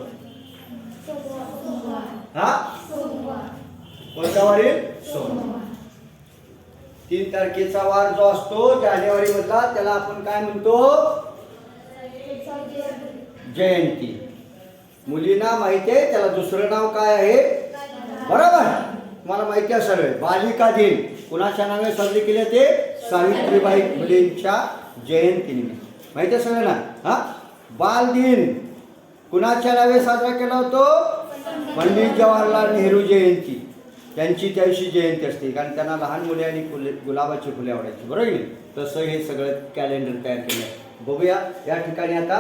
हा कोणता वार येईल? सोमवार. 3 तारखेचा वार जो असतो जानेवारी मधला त्याला आपण काय म्हणतो? जयंती. मुलींना माहिती आहे त्याला दुसरं नाव काय आहे? बरोबर तुम्हाला माहिती असेल. बालिका दिन कुणाच्या नावे साजरी केले ते? सावित्रीबाई फुलेंच्या जयंतीनिमित्त. माहिती आहे सगळ्यांना. हा बाल दिन कुणाच्या नावे साजरा केला होतो? पंडित जवाहरलाल नेहरू जयंती. त्यांची त्याविषयी जयंती असते कारण त्यांना लहान मुले आणि फुले गुलाबाची फुले आवडायची. बरोबर की तसं हे सगळं कॅलेंडर तयार केलं आहे. बघूया या ठिकाणी आता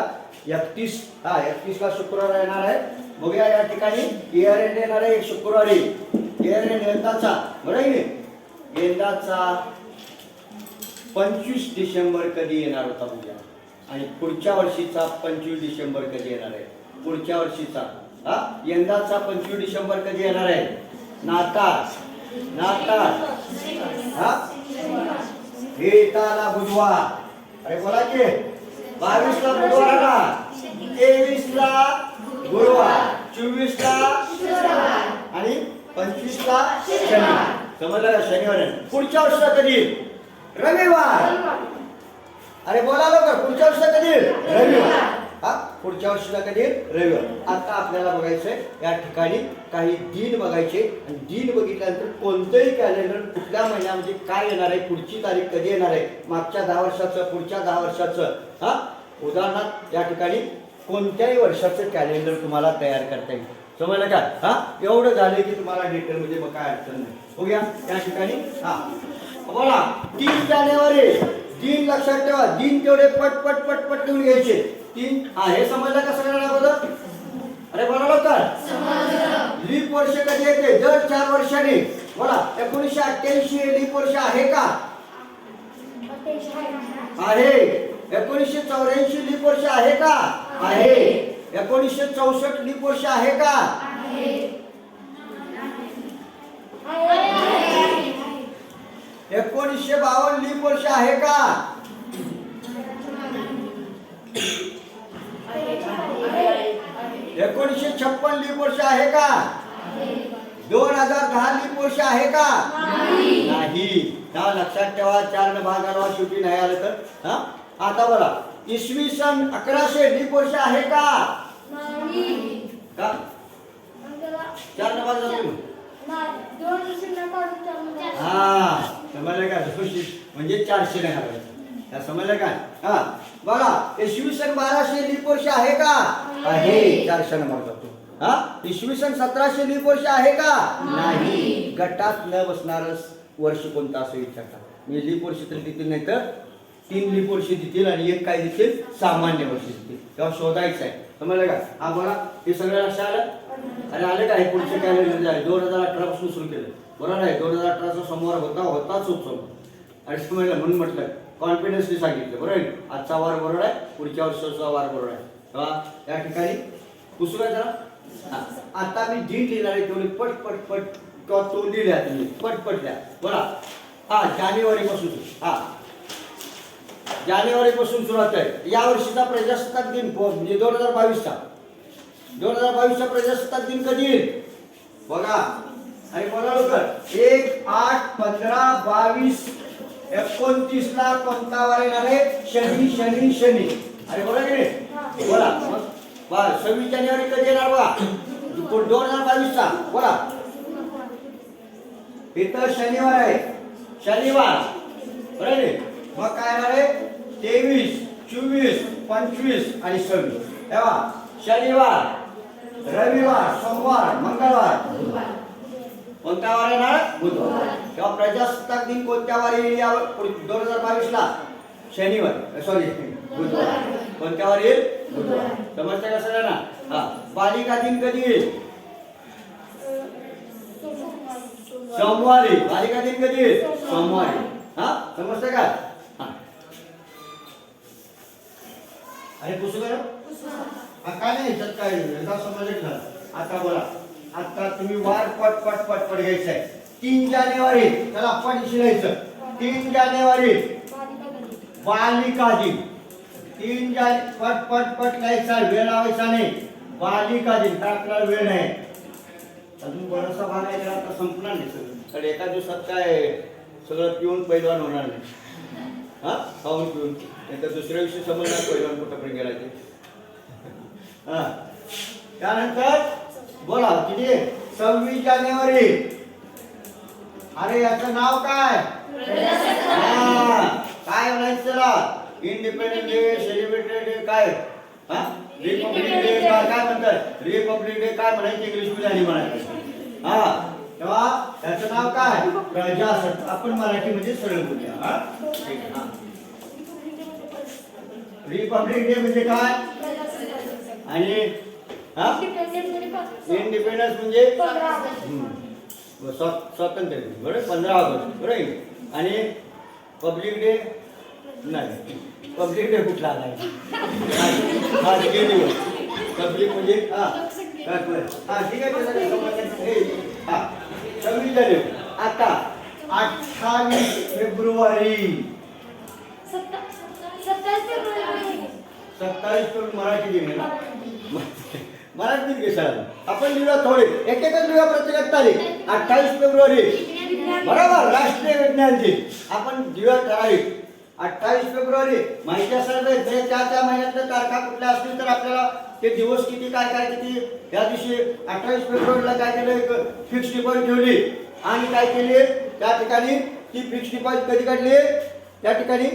31ला शुक्रवार येणार आहे. बघूया या ठिकाणी इयर एंड येणार आहे शुक्रवारी. इयर एंड यंदाचा बरोबर की यंदाचा 25 डिसेंबर कधी येणार होता बघूया. आणि पुढच्या वर्षीचा 25 डिसेंबर कधी येणार आहे? पुढच्या वर्षीचा हा यंदाचा 25 डिसेंबर कधी येणार आहे? नाताळ. हा हे बुधवार. अरे बोला की 22ला बुधवार आला, 23ला गुरुवार, 24ला आणि 25ला शनिवार. समजलं का? शनिवार आहे. पुढच्या वर्षाला कधी? रविवार. अरे बोला लवकर. पुढच्या वर्षाला कधी? रविवार. हा पुढच्या वर्षीला कधी? रविवार. आता आपल्याला बघायचंय या ठिकाणी काही दिन बघायचे आणि दिन बघितल्यानंतर कोणतंही कॅलेंडर कुठल्या महिन्यामध्ये काय येणार आहे, पुढची तारीख कधी येणार आहे, मागच्या 10 वर्षाचं, पुढच्या 10 वर्षाचं. हा उदाहरणार्थ या ठिकाणी कोणत्याही वर्षाचं कॅलेंडर तुम्हाला तयार करता येईल. समजलं का? हा एवढं झालं की तुम्हाला डिटेलमध्ये मग काय अडचण नाही. बघूया या ठिकाणी. हा बोला 3 जानेवारी. दिन लक्षात ठेवा. दिन तेवढे पट पट पट पट लिहून घ्यायचे. 3 हा हे समजलं का सगळ्यांना अगोदर? अरे बोला लवकर. लीप वर्ष कधी येते? दर 4 वर्षांनी. बोला 1988 लीप वर्ष आहे का? आहे. 1984 लीप वर्ष आहे का? आहे. 1964 लीप वर्ष आहे का? 1952 लीप वर्ष आहे का? 1956 लीप वर्ष आहे का? 2010 लीप वर्ष आहे का? नाही. लक्षात ठेवा. 4 न भाग आला शेवटी नाही आलं तर. हा आता बोला इसवी सन 1100 लीप वर्ष आहे का? का 4 न भाग जातो. हा समजलं का? म्हणजे 400 नाही हरवायचं. समजलं का? हा बघा इसवी सन 1200 लीप वर्ष आहे का? आहे. 400 नंबर जातो. हा इसवी सन 1700 लीप वर्ष आहे का? नाही. गटात न बसणार वर्ष कोणतं असं विचारतात. मी लीप वर्ष तरी देतील नाही तर 3 लीप वर्ष देतील आणि 1 काय देतील? सामान्य वर्ष देतील. तेव्हा शोधायचं आहे. समजलं का? हा बघा हे सगळं लक्षात आलं. आणि आले का? हे पुढचे कॅलेंडर आहे 2018 पासून सुरू केलं. बरोबर आहे. 2018चा सोमवार होताच उत्सव आणि समजलं म्हणून म्हटलं कॉन्फिडन्सली सांगितलं. बरोबर आहे. आजचा वार बरोबर आहे, पुढच्या वर्षाचा वार बरोबर आहे. तेव्हा या ठिकाणी पुस्तक जरा. आता मी दिन लिहिणार आहे तेवढी पट पट पट किंवा तो लिहिल्या तुम्ही पट पट लिहा. बोला हा जानेवारी पासून. हा जानेवारी पासून सुरुवात आहे. या वर्षीचा प्रजासत्ताक दिन म्हणजे 2022चा प्रजासत्ताक दिन कधी येईल बघा. आणि बोला लवकर. 1, 8, 15, 22, 29ला कोणता वार येणार आहे? शनी शनी शनी. अरे बोला की नाही? बोला मग 26 जानेवारी कधी येणार बघा? 2022चा. बोला इथं शनिवार आहे. शनिवार बरोबर आहे. मग काय येणार आहे? 23, 24, 25 आणि 26. तेव्हा शनिवार, रविवार, सोमवार, मंगळवार, कोणत्या वार येणार? बुधवार. तेव्हा प्रजासत्ताक दिन कोणत्या वार येईल या 2022ला? शनिवार सॉरी बुधवार. कोणत्या वार येईल? बुधवार. समजतं का सगळ्यांना? हा बालिका दिन कधी येईल? सोमवारी. बालिका दिन कधी येईल? सोमवारी. हा समजतं का? हा आणि पुस्तक काय नाही याच्यात काय समजलं. आता बोला आता तुम्ही वार पट पट पट पट घ्यायचं आहे. 3 जानेवारी त्याला पाठीशी लिहायचं. 3 जानेवारी बालिका दिन. 3 जानेवारी पट पट पट लिहायचा, वेळ लावायचा नाही. बालिका दिन तर आपल्याला वेळ नाही. अजून बराचसा भाग आहे त्याला आता संपणार नाही सगळं. कारण एका दिवसात काय सगळं पिऊन पैलवान होणार नाही. हा खाऊन पिऊन एका दुसऱ्या दिवशी समजणार पैलवान कुठंपर्यंत गेला ते. हा त्यानंतर बोला किती 26 जानेवारी. अरे याचं नाव काय? हा काय म्हणायचं त्याला? इंडिपेंडन्स डे, सेलिब्रेटेड डे काय? हा रिपब्लिक डे काय म्हणतात? रिपब्लिक डे काय म्हणायचं इंग्लिश मध्ये आणि म्हणायचं. हा तेव्हा त्याचं नाव काय? प्रजासत्ताक. आपण मराठीमध्ये सरळ बोलूया. हा ठीक आहे. हा रिपब्लिक डे म्हणजे काय? आणि हा इंडिपेंडन्स म्हणजे स्वातंत्र्य दिन बरोबर 15 ऑगस्ट बरोबर. आणि पब्लिक डे नाही. पब्लिक डे कुठला नाही. हा दिवस पब्लिक म्हणजे हा ठीक आहे. हा 26 जानेवारी. आता 28 फेब्रुवारी. 27 फेब्रुवारी मराठी दिन आहे ना. मराठी दिन कशाला आपण लिहूया थोडे एक एकच लिहूया प्रत्येक तारीख. 28 फेब्रुवारी बरोबर राष्ट्रीय विज्ञान दिन. आपण लिहूया तारीख 28 फेब्रुवारी. माहिती असेल त्या महिन्यातल्या तारखा कुठल्या असतील तर आपल्याला ते दिवस किती काय काय किती. त्या दिवशी 28 फेब्रुवारीला काय केलं? एक फिक्स डिपॉझिट ठेवली आणि काय केली त्या ठिकाणी ती फिक्स डिपॉझिट कधी काढली? त्या ठिकाणी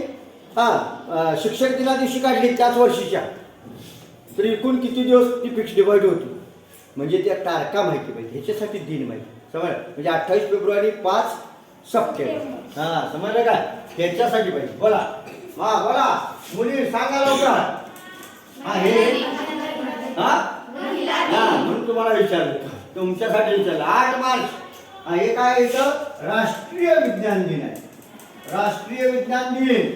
शिक्षक दिना दिवशी काढली त्याच वर्षीच्या. तर एकूण किती दिवस ती फिक्स डिपॉझिट होती म्हणजे त्या तारखा माहिती पाहिजे. ह्याच्यासाठी दिन माहिती समज म्हणजे 28 फेब्रुवारी 5 सप्टेंबर. हा समजलं काय? ह्याच्यासाठी पाहिजे. बोला हा बोला मुली सांगा लवकर. हा हे हा म्हणून तुम्हाला विचारलं तुमच्यासाठी विचारलं. 8 मार्च हे काय येतं? राष्ट्रीय विज्ञान दिन आहे. राष्ट्रीय विज्ञान दिन.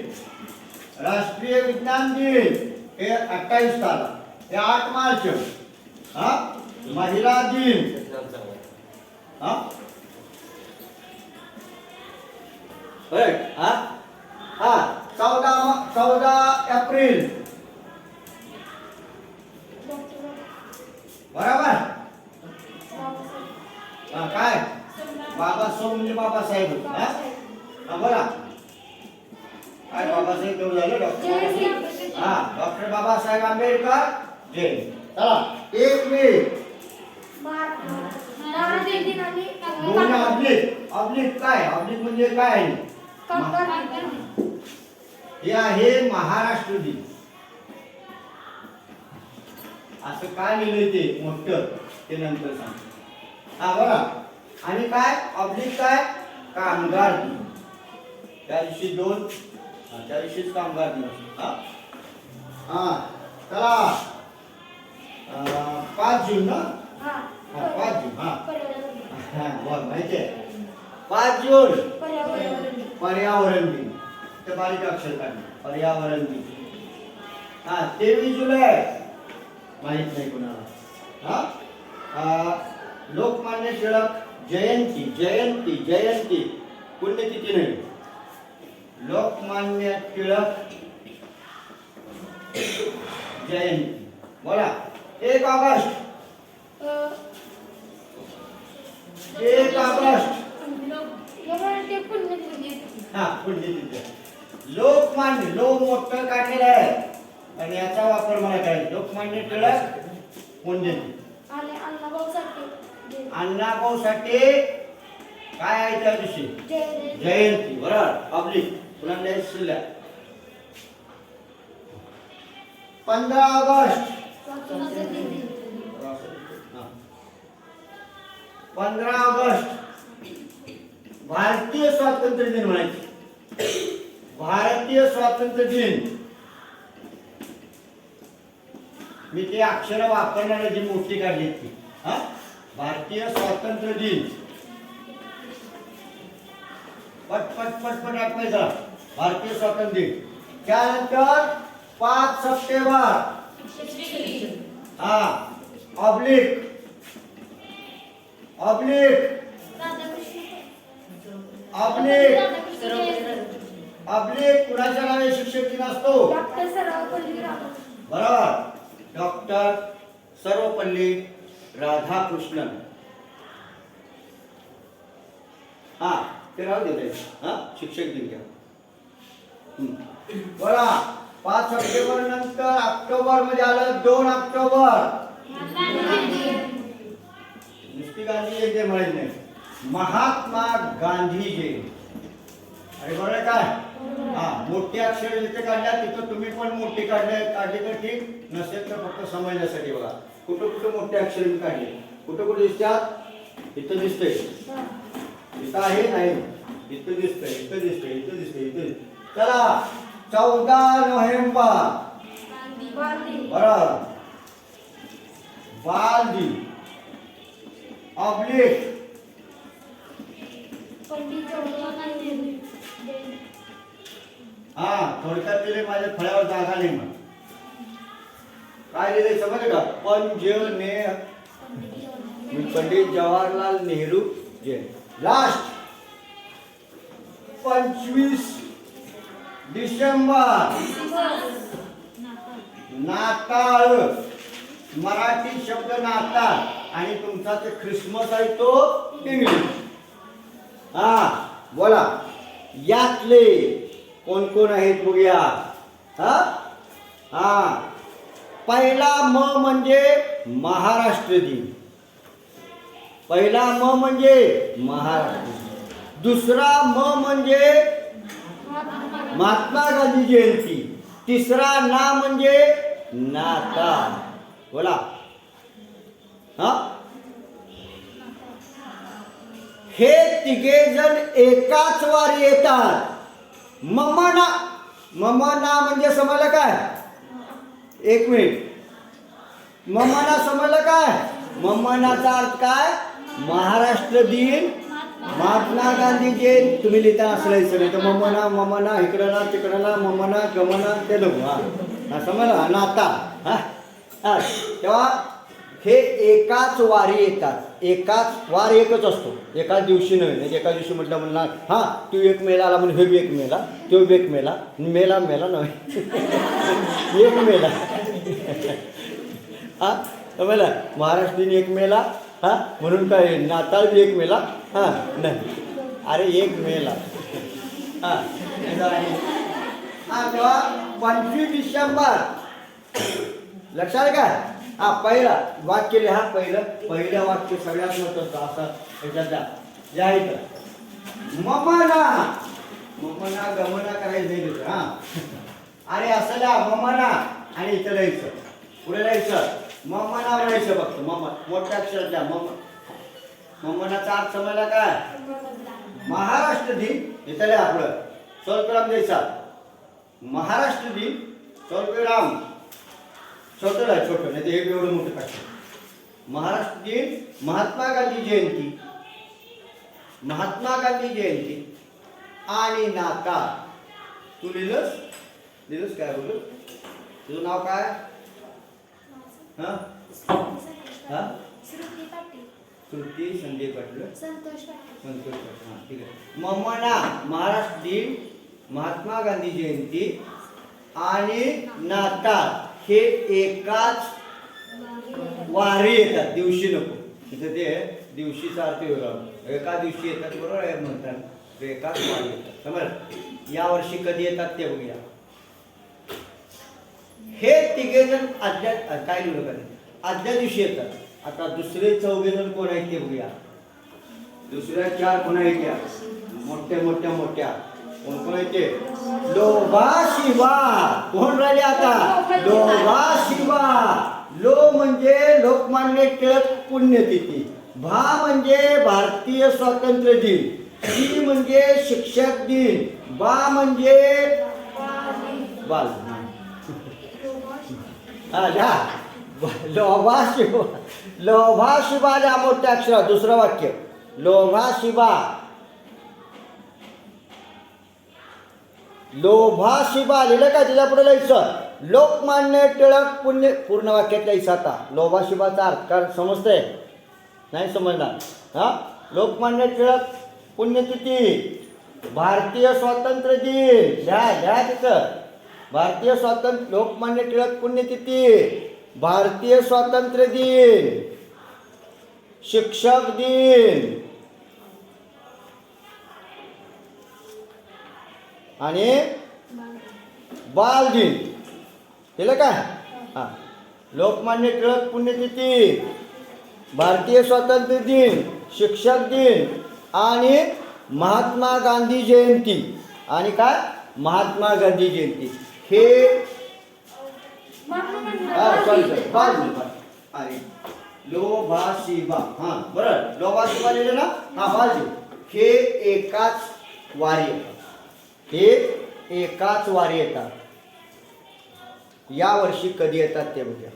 राष्ट्रीय विज्ञान दिन हे 28 तारीख. हे 8 मार्च हा महिला दिन. हा हा हा 14 एप्रिल बरोबर. हा काय बाबासाहेब म्हणजे बाबासाहेब. हा बोला काय बाबासाहेब देऊ झाले डॉक्टर. हा डॉक्टर बाबासाहेब आंबेडकर जयंती. चला 1 मे ऑब्लिक काय? ऑब्लिक म्हणजे काय? हे आहे महाराष्ट्र दिन. असं काय लिहिलंय ते मोठं ते नंतर सांग. हा बघा आणि काय ऑब्लिक काय? कामगार दिन. त्या दिवशी त्या दिवशीच कामगार दिन. हा चला 5 जून ना. 5 जून. हा माहिती आहे 5 जून पर्यावरण दिन. ते बारीक अक्षर काढले पर्यावरण दिन. हा 23 जुलै माहित नाही कोणाला. हा लोकमान्य टिळक जयंती. जयंती जयंती पुण्यतिथी नाही. लोकमान्य टिळक जयंती. बोला 1 ऑगस्ट. 1 ऑगस्ट हा पुण्यतिथी. लोकमान्य लोक मोठं काढलेलं आहे आणि याचा वापर मला करायचा. लोकमान्य टिळक पुण्यतिथी. अण्णाभाऊ साठे काय आहे त्या दिवशी? जयंती बरोबर. पब्लिक पुन्हा शिल्लक 15 ऑगस्ट. 15 ऑगस्ट भारतीय स्वातंत्र्य दिन म्हणायचे. भारतीय स्वातंत्र्य दिन. मी ते अक्षर वापरणार जी मोठी काढली ती. हा भारतीय स्वातंत्र्य दिन. पट पट पट पट आठवायचा भारतीय स्वातंत्र्य दिन. त्यानंतर 5 सप्टेंबर हा ऑब्लिक ऑब्लिक ऑब्लिक ऑब्लिक कुणाच्या नावे शिक्षक दिन असतो? डॉक्टर सर्वपल्ली राधाकृष्णन. बरोबर, डॉक्टर सर्वपल्ली राधाकृष्णन. हा ते राहू दे. हा शिक्षक दिन घ्या. बोला 5 सप्टेंबर नंतर ऑक्टोबर मध्ये आलं 2 ऑक्टोबर. नुसती गांधी जयंती म्हणायची नाही, महात्मा गांधी जयंती. अरे बरं काय, हा मोठी अक्षर जिथे काढल्या तिथं तुम्ही पण मोठी काढली तर ठीक, नसेल तर फक्त समजण्यासाठी बघा. कुठं कुठं मोठे अक्षर मी काढले, कुठं कुठं दिसतात? इथं दिसतंय, इथं आहे नाही, इथं दिसतंय, इथं दिसतंय, इथं दिसतंय, इथं. चला 14 नोव्हेंबर. बरोबर, बाल दिन. ऑब्लिक पंडित जवाहरलाल नेहरू. हा थोडक्यात दिले, माझ्या फळ्यावर जागा नाही मग काय लिहिले समजलं का? पंडित जवाहरलाल नेहरू जयंती. लास्ट 25 डिसेंबर नाताळ. मराठी शब्द नाताळ आणि तुमचा ते ख्रिसमस आहे तो इंग्लिश. हा बोला यातले कोण कोण आहेत बघूया. हा हा पहिला म म्हणजे महाराष्ट्र दिन. पहिला म म्हणजे महाराष्ट्र दिन. दुसरा म म्हणजे महात्मा गांधी जयंती. तिसरा ना म्हणजे नाताळ. बोला हा हे तिघे जण एकाच वारी येतात. ममना ममना म्हणजे समजलं काय? एक मिनिट, ममना समजलं काय? ममनाचा अर्थ काय? महाराष्ट्र दिन, महात्मा गांधी जयंती. तुम्ही लिहिताना असं सगळे तर ममना ममना इकडं ना तिकडं ना ममना गमना ते लोक हा समजलं नाता. हा हा तेव्हा हे एकाच वारी येतात. एकाच वार एकच असतो, एकाच दिवशी नव्हे. एका दिवशी म्हटलं म्हणणार हा तू एक मेला आला म्हणून हे बी एक मेला, तो बी एक मेला, मेला मेला नव्हे एक मेला. हा समजला, महाराष्ट्र दिन एक मेला हा म्हणून काय नाताळ बी एक मेला हा नाही. अरे एक मेला हा हा तेव्हा 25 डिसेंबर. लक्षात का? हा पहिला वाक्य लिहा. पहिलं वाक्य सगळ्यात महत्वाचं असं ह्याच्यात लिहायचं. ममना ममना गमना करायचं नाही तिथं. हा अरे असं लिहा ममना आणि इथं लिहायचं, पुढे लिहायचं ममना लिहायचं फक्त. मोठ्या अक्षरात द्या. ममनाचा अर्थ समजला काय? महाराष्ट्र दिन. इथं लिहा पुढं स्वल्पविराम द्यायचा. महाराष्ट्र दिन स्वल्पविराम छोटं आहे, छोटं नाही ते एवढं मोठं टाकतं. महाराष्ट्र दिन, महात्मा गांधी जयंती, महात्मा गांधी जयंती आणि नाताळ. तू लिहिलंस काय बोलू? तुझं नाव काय? हा हा श्रुती पाटील. श्रुती संजय पाटील. संतोष पाटील. संतोष पाटील. हा ठीक आहे. ममना महाराष्ट्र दिन, महात्मा गांधी जयंती आणि नाताळ हे एकाच वारी येतात. दिवशी नको तिथं ते दिवशीचा अर्थ वेगळा. एका दिवशी येतात बरोबर आहे म्हणतात, ते एकाच वारी येतात. समज या वर्षी कधी येतात ते बघूया. हे तिघे जण काय लिहिलं का आदल्या दिवशी येतात. आता दुसरे 4 जण कोण आहेत ते बघूया. दुसऱ्या 4 कोण आहेत त्या मोठ्या कोण कोण आहेत ते? लोभा शिवा. कोण राहिले आता? लोभा शिवा. लो म्हणजे लोकमान्य टिळक पुण्यतिथी. भा म्हणजे भारतीय स्वातंत्र्य दिन. शी म्हणजे शिक्षक दिन. बा म्हणजे बाल. हा जा लोभा शिवा. लोभा शिवा द्या मोठ्या अक्षरात. दुसरं वाक्य लोभा शिवा. लोभा शिवा लिहिलं का? त्याच्या पुढे लिहायचं लोकमान्य टिळक पुण्य. पूर्ण वाक्यात लिहायचं. आता लोभा शिवाचा अर्थ काय समजतंय? नाही समजणार. हा, लोकमान्य टिळक पुण्यतिथी, भारतीय स्वातंत्र्य दिन, घ्या तिथं. भारतीय स्वातंत्र्य, लोकमान्य टिळक पुण्यतिथी, भारतीय स्वातंत्र्य दिन, शिक्षक दिन आणि बाल दिन. केलं काय? हां, लोकमान्य टिळक पुण्यतिथी, भारतीय स्वातंत्र्य दिन, शिक्षक दिन आणि महात्मा गांधी जयंती. आणि काय? महात्मा गांधी जयंती. हे सॉरी बाल दिन. आणि लोभा शिबा, हां बरं, लोभा शिबा लिहिलं ना, हा बाल दिन. हे एकाच वारी येतात. हे एकाच वारी येतात. या वर्षी कधी येतात ते बघूया.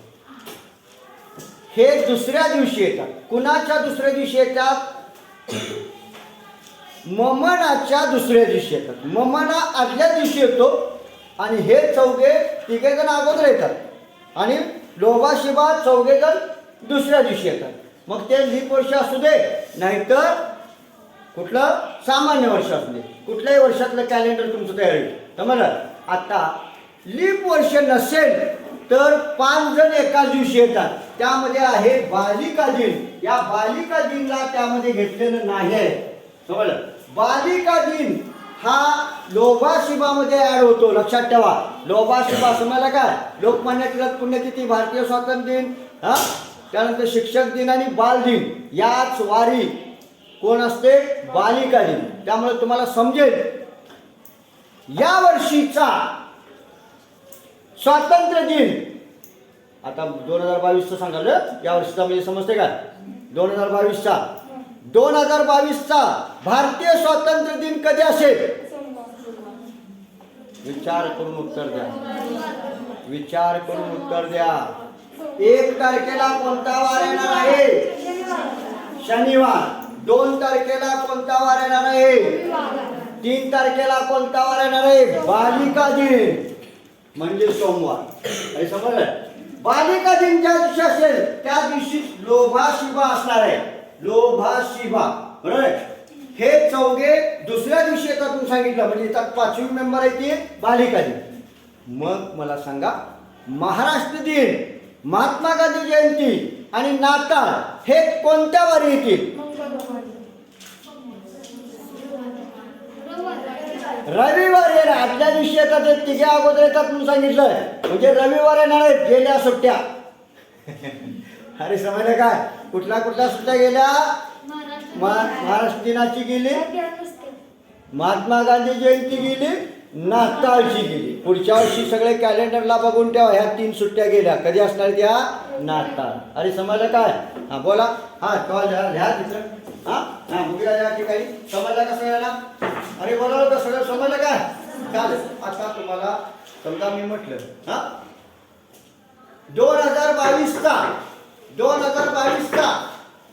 हे दुसऱ्या दिवशी येतात. कुणाच्या दुसऱ्या दिवशी येतात? ममनाच्या दुसऱ्या दिवशी येतात. ममना आदल्या दिवशी येतो आणि हे चौघे तिघेजण अगोदर येतात आणि लोभा शिबा चौघेजण दुसऱ्या दिवशी येतात. मग ते लीप वर्ष असू दे नाहीतर कुठलं सामान्य वर्ष असू दे, कुठल्याही वर्षातलं कॅलेंडर तुमचं तयार होईल. समजलं? आता लीप वर्ष नसेल तर 5 जण एकाच दिवशी येतात. त्यामध्ये आहे बालिका दिन. या बालिका दिनला त्यामध्ये घेतलेलं नाही आहे. समजलं? बालिका दिन हा लोभा शिबामध्ये ऍड होतो. लक्षात ठेवा. लोभा शिबा समजला काय? लोकमान्य टिळक पुण्यतिथी, भारतीय स्वातंत्र्य दिन, हा, त्यानंतर शिक्षक दिन आणि बाल दिन. याच वारी कोण असते? बालिका दिन. त्यामुळे तुम्हाला समजेल या वर्षीचा स्वातंत्र्य दिन. आता 2022चं सांगाल, या वर्षीचा म्हणजे समजते का? 2022चा 2022चा भारतीय स्वातंत्र्य दिन कधी असेल? विचार करून उत्तर द्या. विचार करून उत्तर द्या. 1 तारखेला कोणता वार येणार आहे? शनिवार. 2 तारखेला कोणता वार येणार आहे? 3 तारखेला कोणता वार येणार आहे? बालिका दिन म्हणजे सोमवार. हे समजलं? बालिका दिन ज्या दिवशी असेल त्या दिवशी लोभा शिबा असणार आहे. लोभा शिबा, बरोबर. हे चौघे दुसऱ्या दिवशी येतात म्हणून सांगितलं, म्हणजे येतात 5वी मेंबर आहे ती बालिका दिन. मग मला सांगा, महाराष्ट्र दिन, महात्मा गांधी जयंती आणि नाताळ हे कोणत्या वारी येतील? रविवार येणार. आदल्या दिवशी येतात, ते तिघे अगोदर येतात म्हणून सांगितलंय, म्हणजे रविवार येणार आहेत. गेल्या सुट्ट्या अरे समजलं काय? कुठल्या सुट्ट्या गेल्या? महाराष्ट्र दिनाची गेली, महात्मा गांधी जयंती गेली, नाताळची गेली. पुढच्या वर्षी सगळे कॅलेंडरला बघून ठेवा. ह्या 3 सुट्ट्या गेल्या. कधी असणार त्या? नाताळ. अरे समजलं काय? हा बोला. हा लिहा तिथं. हा बघूया या ठिकाणी. समजलं का सगळ्यांना? अरे बोला का सगळं समजलं काय? चालेल. आता तुम्हाला समजा मी म्हटलं, हा 2022चा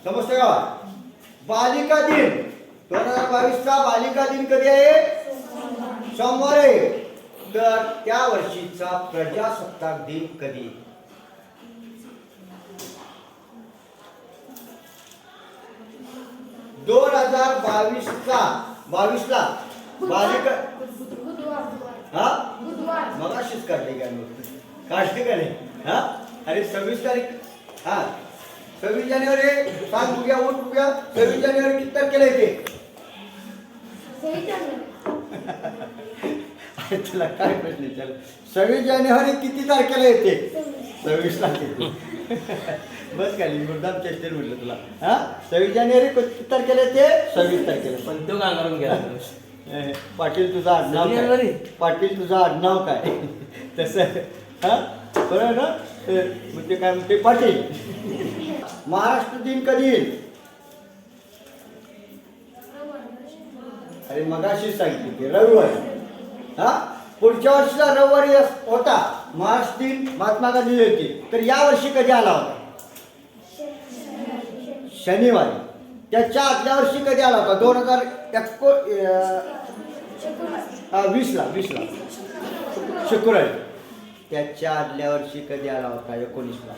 समजते का? बालिका दिन. 2022चा बालिका दिन कधी आहे? सोमवार आहे. तर त्या वर्षीचा प्रजासत्ताक दिन कधी? 2022ला बालिका, हा मगाशीच काढले का? काढले का नाही? हा अरे 26 तारीख, हा 26 जानेवारी. सांग बघूया, उठ बघूया. 26 जानेवारी किती तारखेला येते? तुला काय प्रश्न विचारला? 26 जानेवारी किती तारखेला येते? 26ला येते. बस काय मुद्दाम चेष्टेत म्हटलं तुला. हा 26 जानेवारी किती तारखेला येते? 26 तारखेला. पण तो काय करून गेला? पाटील तुझा आडनाव काय? पाटील तुझा आडनाव काय? तसं हा बरोबर ना? म्हणजे काय म्हणते पाटील. महाराष्ट्र दिन कधी येईल? अरे मगाशी सांगितली की रविवारी. हा पुढच्या वर्षीचा रविवारी होता महाराष्ट्र दिन, महात्मा गांधी जयंती. तर या वर्षी कधी आला होता? शनिवारी. त्याच्या आदल्या वर्षी कधी आला होता? 2020ला शुक्रवारी. त्याच्या आदल्या वर्षी कधी आला होता? 19ला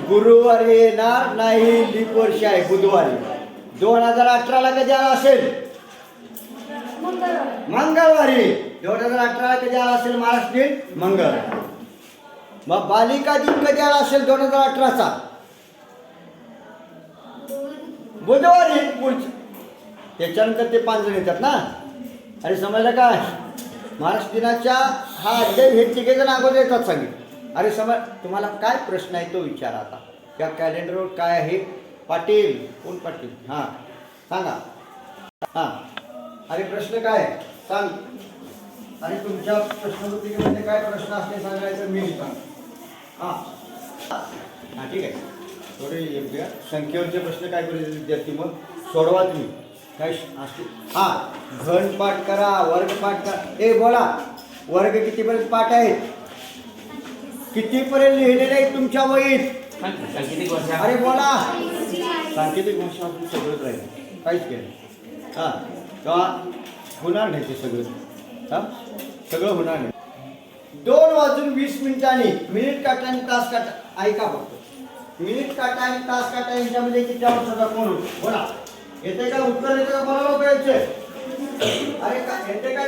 गुरुवारी येणार नाही, लीप वर्ष आहे बुधवारी. 2018ला कधी आला असेल? मंगळवारी. 2018ला कधी आला असेल महाराष्ट्र दिन? मंगळवारी. मग बालिका दिन कधी आला असेल 2018चा? बुधवारी. त्याच्यानंतर ते 5 जण येतात ना. अरे समजलं काय? महाराष्ट्र दिनाच्या हा अध्याय हे तिघे जण अगोदर येतात सांगितलं. अरे समज तुम्हाला काय प्रश्न आहे तो विचारा आता. त्या कॅलेंडरवर काय आहे? पाटील. कोण पाटील? हां सांगा. हां अरे प्रश्न काय सांग. आणि तुमच्या प्रश्नपत्रिकेमध्ये काय प्रश्न असते सांगायचं मी सांग. हां हां ठीक आहे. थोडे योग्य संख्येवरचे प्रश्न काय करायचे विद्यार्थी मग सोडवा तुम्ही. काय असते? हां घन पाठ करा, वर्ग पाठ करा. ए बोला वर्ग कितीपर्यंत पाठ आहेत? कितीपर्यंत लिहिलेले आहेत तुमच्या वहीत? सांकेतिक भाषा. अरे बोला. सांकेतिक भाषा आपण सगळंच राहील, काहीच केलं. हां तेव्हा होणार नाही ते सगळं. हां सगळं होणार नाही. 2:20 मिनिट काटा आणि तास काटा. ऐका फक्त. मिनिट काटा आणि तास काटा यांच्यामध्ये किती अंशाचा कोण होतो? बोला. येते का उत्तर? येते का? बोला लोक यायचे. अरे का येते काय?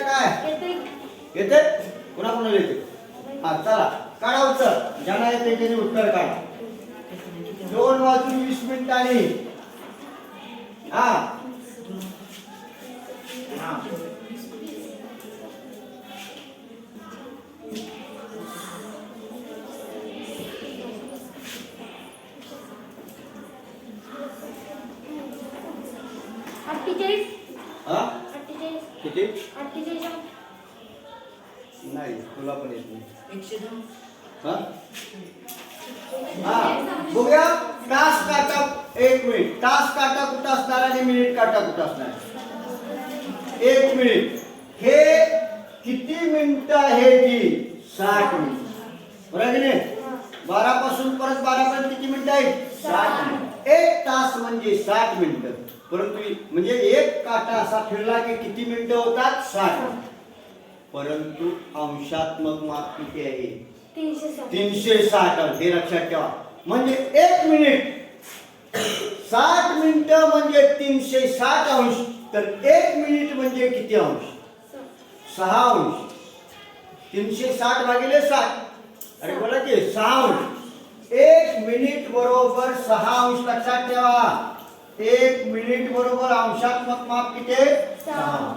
येते पुन्हा कोणाला येते? हा चला काढा उत्तर. ज्यांना येते त्याने उत्तर काढा. 2:20 हा किती? नाही तुला पण येत नाही. हा बघूया. तास काटा 1 मिनिट. तास काटा कुठं असणार आणि मिनिट काटा कुठं असणार? 1 मिनिट. हे किती मिनिटं आहे ती? 60 मिनिट. बरोबर की नाही? 12 पासून परत 12 पर्यंत किती मिनिटं आहेत? 60 मिनिट. 1 तास म्हणजे 60 मिनिटं. परंतु म्हणजे एक काटा असा फिरला की किती मिनिटं होतात? 60. परंतु अंशात्मक माप किती आहे? 360. हे लक्षात ठेवा. म्हणजे 1 मिनिट 60 मिनिटं म्हणजे 360 अंश. तर 1 मिनिट म्हणजे किती अंश? 6 अंश. 360 भागिले 60. अरे बोला की 6 अंश. 1 मिनिट बरोबर 6 अंश. लक्षात ठेवा. 1 मिनिट बरोबर अंशात्मक माप किती? 6.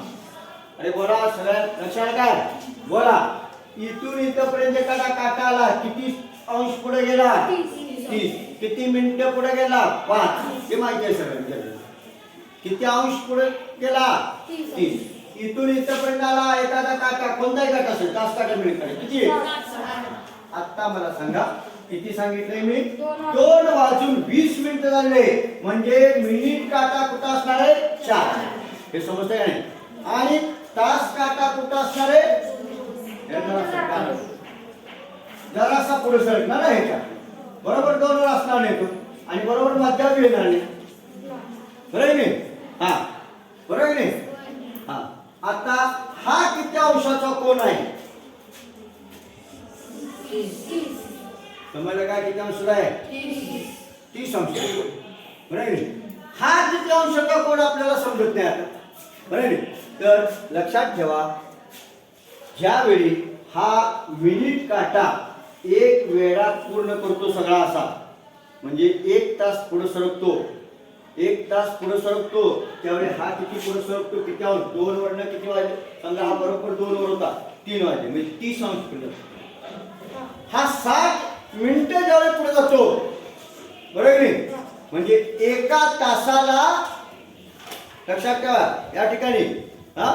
अरे बोला सगळ्या लक्षात काय? बोला. इथून इथपर्यंत काटा आला किती अंश पुढे गेला? 30. किती मिनिटं पुढे गेला? 5. हे माहिती आहे सगळं. किती अंश पुढे गेला? 30. इथून इथपर्यंत आला एखादा काटा. कोणताही काटा असेल तास काटा मिनिट काटा किती? आता मला सांगा किती सांगितलंय मी? 2:20 झाले. म्हणजे मिनिट काटा कुठं असणार आहे? 4. हे समजतंय का नाही? आणि तास काटा कुठं असणार आहे? जरासा पुढे सरकणार आहे ह्याच्या. बरोबर 2 वर असणार नाही तो. आणि बरोबर मध्यावर येणार नाही. बरोबर नाही? हा बरोबर नाही? हा आता हा किती अंशाचा कोण आहे? समजलं काय? किती अंश आहे? 30 अंश. बरोबर नाही? हा किती अंशाचा कोण आपल्याला समजत नाही आता. बरोबर नाही? तर लक्षात ठेवा. ज्यावेळी हा मिनिट काटा 1 वेळात पूर्ण करतो सगळा असा म्हणजे 1 तास पुढे सरकतो. 1 तास पुढे सरकतो त्यावेळी हा किती पुढे सरकतो? किती अंश? 2 वरनं किती वाजले? समजा हा बरोबर 2 वर होता 3 वाजले म्हणजे 30 अंश पुढे. हा 60 मिनिटं ज्यावेळी पुढे जातो. बरोबर नाही? म्हणजे एका तासाला लक्षात ठेवा या ठिकाणी हा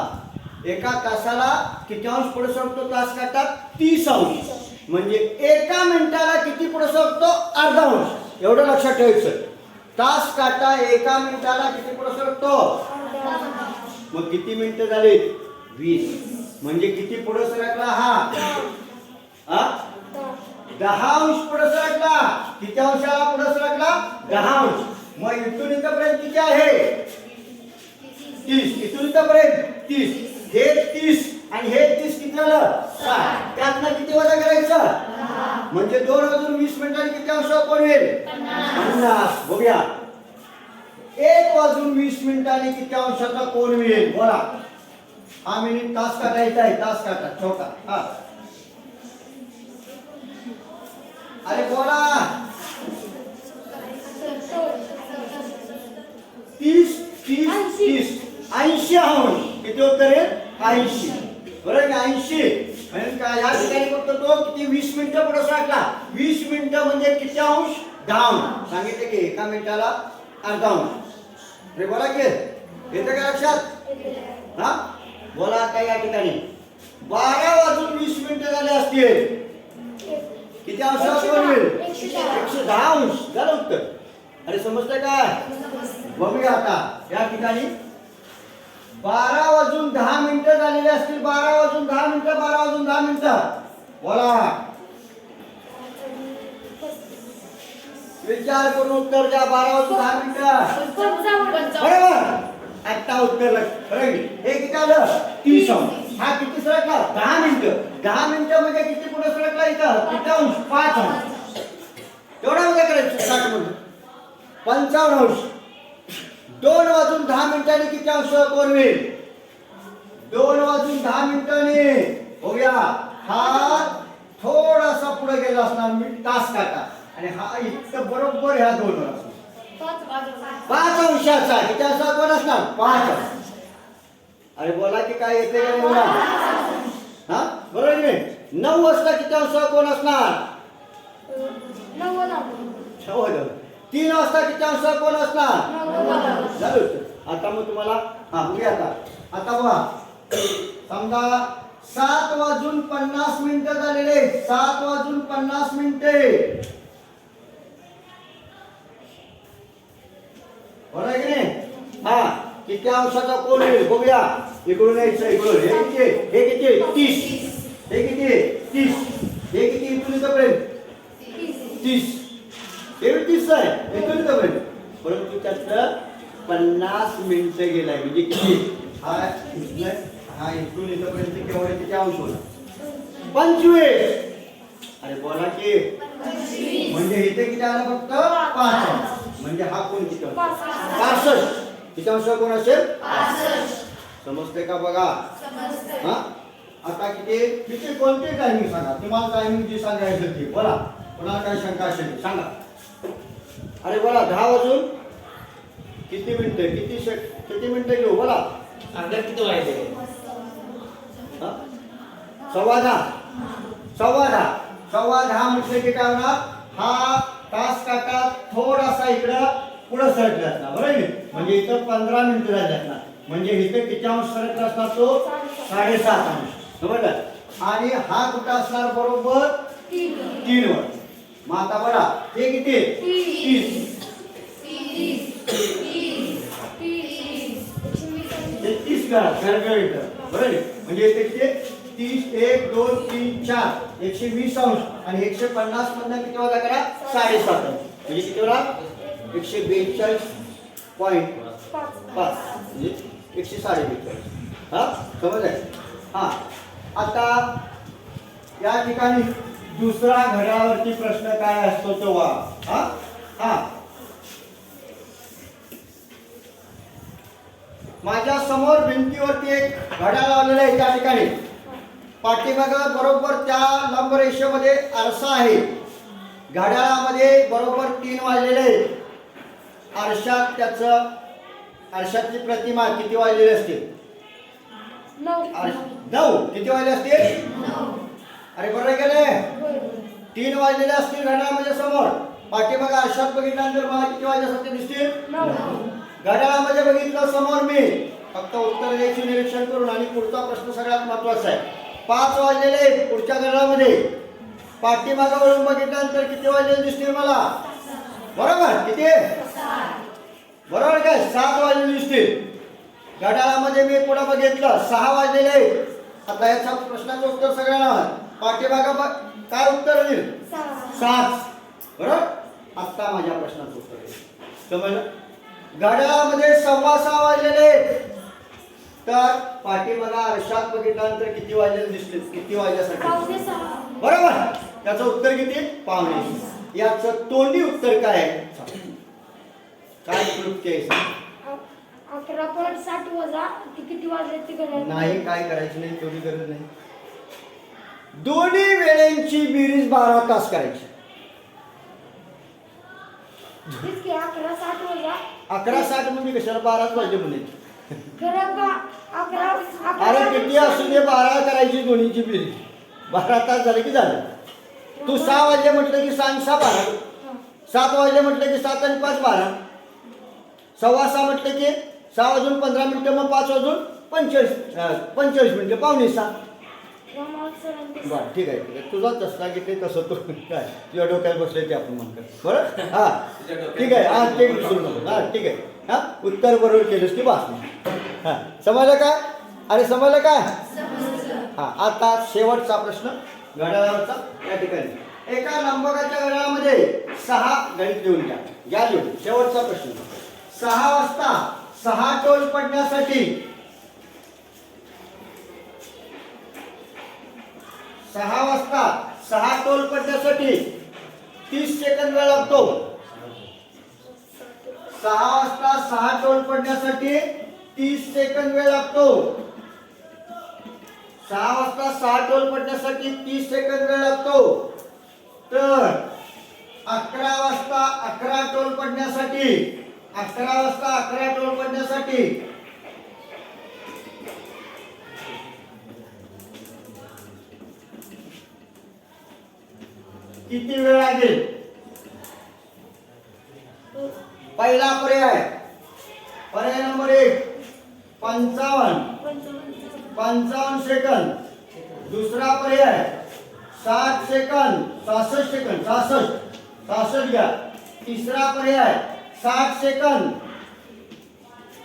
एका तासाला किती अंश पुढे सरकतो? तास काटा 30 अंश. म्हणजे एका मिनिटाला किती पुढे सरकतो? अर्धा अंश. एवढं लक्षात ठेवायचं. तास काटा एका मिनिटाला किती पुढे सरकतो? मग किती मिनिटं झाली? 20. म्हणजे किती पुढे सरकला हा? 10 अंश पुढे सरकला. किती अंशाला पुढे सरकला? 10 अंश. मग इथून इथपर्यंत किती आहे? 30. इथून इथपर्यंत 30. हे 30 आणि हे 30 किती झालं? 60. त्यातनं किती वजा करायचं? म्हणजे 2 वाजून 20 मिनिटांनी किती अंश कोण होईल 50. बघूया 1 वाजून 20 मिनिटांनी किती अंशाचा कोण मिळेल बोला. हा मिनिट तास काढायचा आहे, तास काढा चौका. हा अरे बोला 30 30 30 80 अंश किती उत्तर आहे 80. बरोबर का 80. आणि काय या ठिकाणी फक्त तो किती 20 मिनिटं पुढे सरकला. 20 मिनिटं म्हणजे किती अंश 10 अंश. सांगितले की एका मिनिटाला अर्धा अंश. अरे बोला की येतं का लक्षात. हा बोला काय या ठिकाणी 12 वाजून 20 मिनिटं झाले असतील किती अंश होईल 110 अंश झालं उत्तर. अरे समजतंय काय. बघूया आता या ठिकाणी 12 वाजून 10 मिनिटं झालेली असतील. 12 वाजून 10 मिनिटं 12 वाजून 10 मिनिटं बोला. विचार करून उत्तर द्या. 12 वाजून 10 मिनिटं बरोबर. आता उत्तर बरोबर. हे किती आलं 30 अंश. हा किती सरकला 10 मिनिटं. 10 मिनिटं म्हणजे किती पुढे सरकला इथं किती अंश 5 अंश. तेवढा मध्ये करायचं 60 मध्ये 55 अंश. 2 वाजून 10 मिनिटांनी किती अंश कोण होईल 2 वाजून 10 मिनिटांनी. बघूया हा थोडासा पुढे गेला असणार मी तास काटा आणि हा इतकं बरोबर ह्या 2 वर असणार 5 अंशाचा किती अंश कोण असणार 5 अंश. अरे बोला की काय येते का नाही बोला. हा बरोबर की नाही. 9 वाजता किती अंश कोण असणार 90. 3 वाजता किती अंश कोण असणार झालं. आता मग तुम्हाला हा बघूया आता बघा समजा 7 वाजून 50 मिनिटं झालेले. 7 वाजून 50 मिनिटे बरोबर की नाही. हा किती अंशाचा कोण होईल बघूया. इकडून यायचं इकडून हे किती 30. हे किती 30. हे किती इथून इथपर्यंत 30. हे 30 आहे इथून इथपर्यंत. परंतु त्यातलं 50 मिनिटं गेलाय म्हणजे किती हा इथून इथपर्यंत केवढे किती अंश होणार 25. अरे बोला की म्हणजे इथे किती आला फक्त 5 अंश. म्हणजे हा कोण किती 65. किती अंश कोण असेल 65. समजते का बघा. हा आता किती कोणते टायमिंग सांगा. तुम्हाला टायमिंग जी सांगायचं ती बोला. कोणाला काय शंका असेल सांगा. अरे बोला 10 वाजून किती मिनिटं किती मिनिटं घेऊ बोला. अंदाज किती व्हायचे 10:15 म्हटलं की काय होणार हा तास काटा थोडासा इकडं पुढे सरकला असणार बरोबर आहे. म्हणजे इथं 15 मिनिटं झाली असणार. म्हणजे इथं किती अंश सरकला असणार तो 7.5 अंश बरोबर. आणि हा कुठं असणार बरोबर 3 वर. मग आता बघा हे किती 30. 30 करा बरोबर. म्हणजे इथे किती 30 1 2 3 4 120 अंश आणि 150 मधनं किती वजा करा 7.5 अंश. म्हणजे किती होणार 142.5 म्हणजे 142. हा समजलंय. हा आता या ठिकाणी दुसरा घड्याळावरती प्रश्न काय असतो तेव्हा हा माझ्या समोर भिंतीवरती एक घड्याळ लावलेलं आहे. त्या ठिकाणी पाठीमागे बरोबर त्या लंब रेषेमध्ये आरसा आहे. घड्याळामध्ये बरोबर 3 वाजलेले आहेत. आरशातली प्रतिमा किती वाजलेली असते 9. किती वाजले असतील अरे बरोबर गेले 3 वाजलेले असतील घड्याळामध्ये समोर. पाठीमागे आरशात बघितल्यानंतर मला किती वाजल्यासारखे दिसतील 9. घड्याळामध्ये बघितलं समोर मी फक्त उत्तर द्यायचे निरीक्षण करून. आणि पुढचा प्रश्न सगळ्यात महत्वाचा आहे. 5 वाजलेले पुढच्या घड्याळामध्ये. पाठीमागे वळून बघितल्यानंतर किती वाजलेले दिसतील मला बरोबर किती बरोबर काय 7 वाजलेले दिसतील. घड्याळामध्ये मी पुढे बघितलं 6 वाजलेले. आता याच्या प्रश्नाचं उत्तर सगळ्यांना पाठीमागे काय उत्तर येईल 7 बरोबर. आता माझ्या प्रश्नाचं उत्तर येईल समजलं. घड्याळामध्ये 6:15 वाजलेले. तर पाठीमागे आरशात बघितल्यानंतर किती वाजलेले दिसतील किती वाजल्यासाठी बरोबर. त्याचं उत्तर किती? पावणे. याचं तोंडी उत्तर काय आहे? काय क्लुप्ती आहे? 11.60 वजा किती वाजले ते करायचं नाही, काय करायचं नाही, तेवढी गरज नाही. दोन्ही वेळेंची बेरीज 12 तास करायची. तेच की 11.60 वजा 11:60 म्हणजे कशाला 12च वाजले म्हणायचे. खरं का 11 अरे किती असू दे, 12 करायची दोन्हीची बेरीज. 12 तास झाले की झालं. तू 6 वाजले म्हटलं की 6 6 12, 7 वाजले म्हटलं की 7 आणि 5 12, 6:15 म्हटलं की 6 वाजून 15 मिनिटं, मग 5 वाजून 25 मिनिटं, पावणे 6. बरं ठीक आहे, ठीक आहे. तुझा तसला की ते तसं तो काय तुझ्या डोक्यात बसले ते आपण म्हणतो. बरं हा ठीक आहे. हा ते सुरू नको. हा ठीक आहे. हा उत्तर बरोबर केलंस की बास नाही. हा समजलं काय? अरे समजलं काय? हा आता शेवटचा प्रश्न घड्याळावरचा. या ठिकाणी एका लंबकाच्या घड्याळामध्ये 6 गणित लिहून घ्या लिहून. शेवटचा प्रश्न. 6 वाजता 6 टोल पडण्यासाठी 6 वाजता 6 टोल पडण्यासाठी 30 सेकंद वेळ लागतो. 6 वाजता 6 टोल पडण्यासाठी 30 सेकंद वेळ लागतो. 6 वाजता 6 टोल पडण्यासाठी 30 सेकंद वेळ लागतो. तर 11 वाजता 11 टोल पडण्यासाठी 11 वाजता 11 टोल पडण्यासाठी किती वेळ लागेल? पहिला पर्याय नंबर 1 55 सेकंद. दुसरा पर्याय 60 सेकंद 66 सेकंद 66 घ्या. तिसरा पर्याय 60 सेकंद.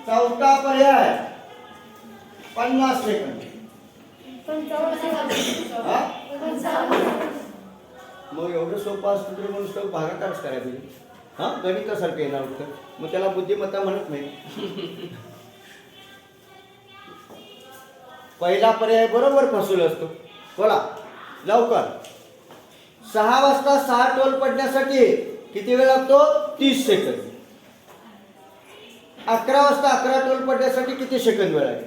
चौथा पर्याय 50 सेकंद. हा? मग एवढं सोपं असतं तर मग भागाकारच करायला पाहिजे. हा गणितासारखं येणार उत्तर. मग त्याला बुद्धिमत्ता म्हणत नाही. पहिला पर्याय बरोबर फसवला असतो. बोला लवकर. 6 वाजता 6 टोल पडण्यासाठी किती वेळ लागतो? 30 सेकंद. 11 वाजता 11 टोल पडण्यासाठी किती सेकंद वेळ लागेल?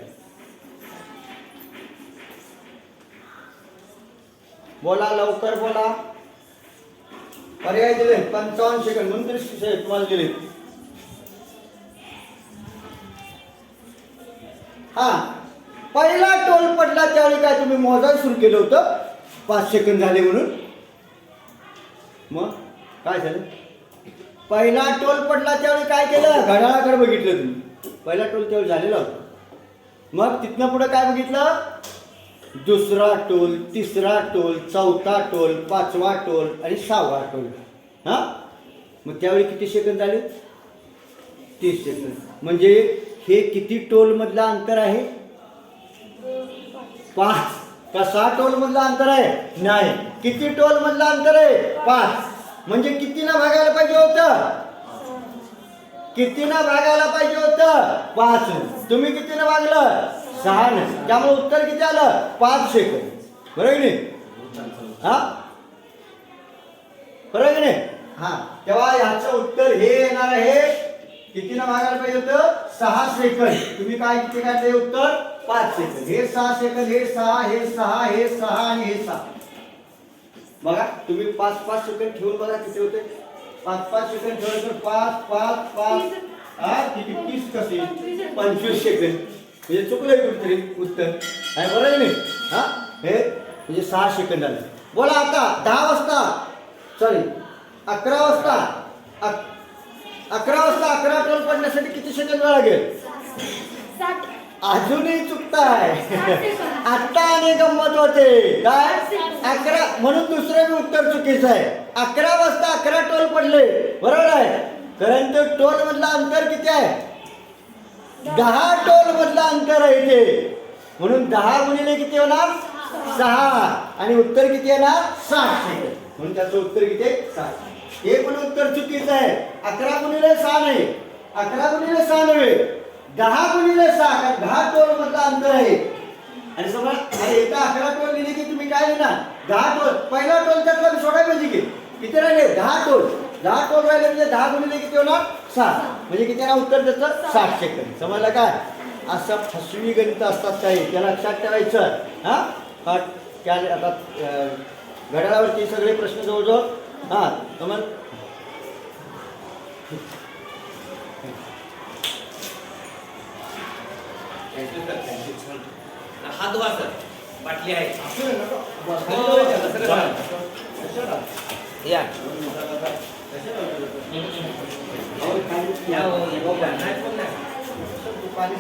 बोला लवकर बोला. पर्याय दिले 55 सेकंद म्हणून तरी तुम्हाला दिले. हा पहिला टोल पडला त्यावेळी काय तुम्ही मोजायला सुरू केलं होतं 5 सेकंद झाले म्हणून. मग काय झालं? पहिला टोल पडला त्यावेळी काय केलं? घड्याळाकडे बघितलं तुम्ही. पहिला टोल त्यावेळी झालेला होता. मग तिथनं पुढे काय बघितलं? दुसरा टोल, तिसरा टोल, चौथा टोल, 5वा टोल आणि 6वा टोल. हा मग त्यावेळी किती सेकंद झाले? 30 सेकंद. म्हणजे हे किती टोल मधला अंतर आहे? 5 का 6 टोल मधला अंतर आहे? नाही. किती टोल मधला अंतर आहे? 5. म्हणजे कितीनं भागायला पाहिजे होतं? कितीनं भागायला पाहिजे होतं? 5. तुम्ही कितीनं भागलं? 6. त्यामुळे उत्तर किती आलं? 5 सेकंद. बरोबर की नाही? हा बरोबर की नाही? हा तेव्हा याचं उत्तर हे येणार आहे. कितीनं भागायला पाहिजे होतं? 6 सेकंद. तुम्ही काय किती काढले उत्तर? 5 सेकंद. हे 6 सेकंद, हे 6, हे 6, हे 6 आणि हे 6. बघा तुम्ही 5-5 सेकंद ठेवून बघा किती होते. 5-5 सेकंद ठेवलं तर 5 हा किती 30 कसे 25 सेकंद. म्हणजे चुकलंय कुठेतरी उत्तर. आहे बरोबर नाही? हा हे म्हणजे 6 सेकंद आले. बोला आता 10 वाजता 11 वाजता 11 टोल पडण्यासाठी किती सेकंद वेळ लागेल? 60 अजूनही चुकताय. आता आणि गंमत होते काय? 11 म्हणून दुसरं उत्तर चुकीचं आहे. 11 वाजता 11 टोल पडले बरोबर आहे. कारण तो टोल मधला अंतर किती आहे? 10 टोल मधला अंतर आहे ते. म्हणून 10 गुणिले किती होणार? 6. आणि उत्तर किती येणार? 60 सेकंद. म्हणून त्याचं उत्तर किती आहे? 60. हे पण उत्तर चुकीचं आहे. 11 गुणिले 6 नाही. 11 गुणिले 6 नव्हे. 10 गुणिले 6. कारण 10 टोल मधला अंतर आहे. आणि समजा आणि एका 11 टोल लिहिले की तुम्ही काय लिहिणार 10 टोल. पहिला टोल त्यातला सोडायला पाहिजे की किती राहिले 10 टोल. 10 टोल राहिले म्हणजे 10 गुणिले किती होणार 60. म्हणजे किती येणार उत्तर त्याचं 60 सेकंद. समजलं काय? असं फसवी गणित असतात काही त्या लक्षात ठेवायचं. हा त्या आता घड्याळावरती सगळे प्रश्न जवळजवळ हा समज हात धुवा सर बाटली आहे या पाणी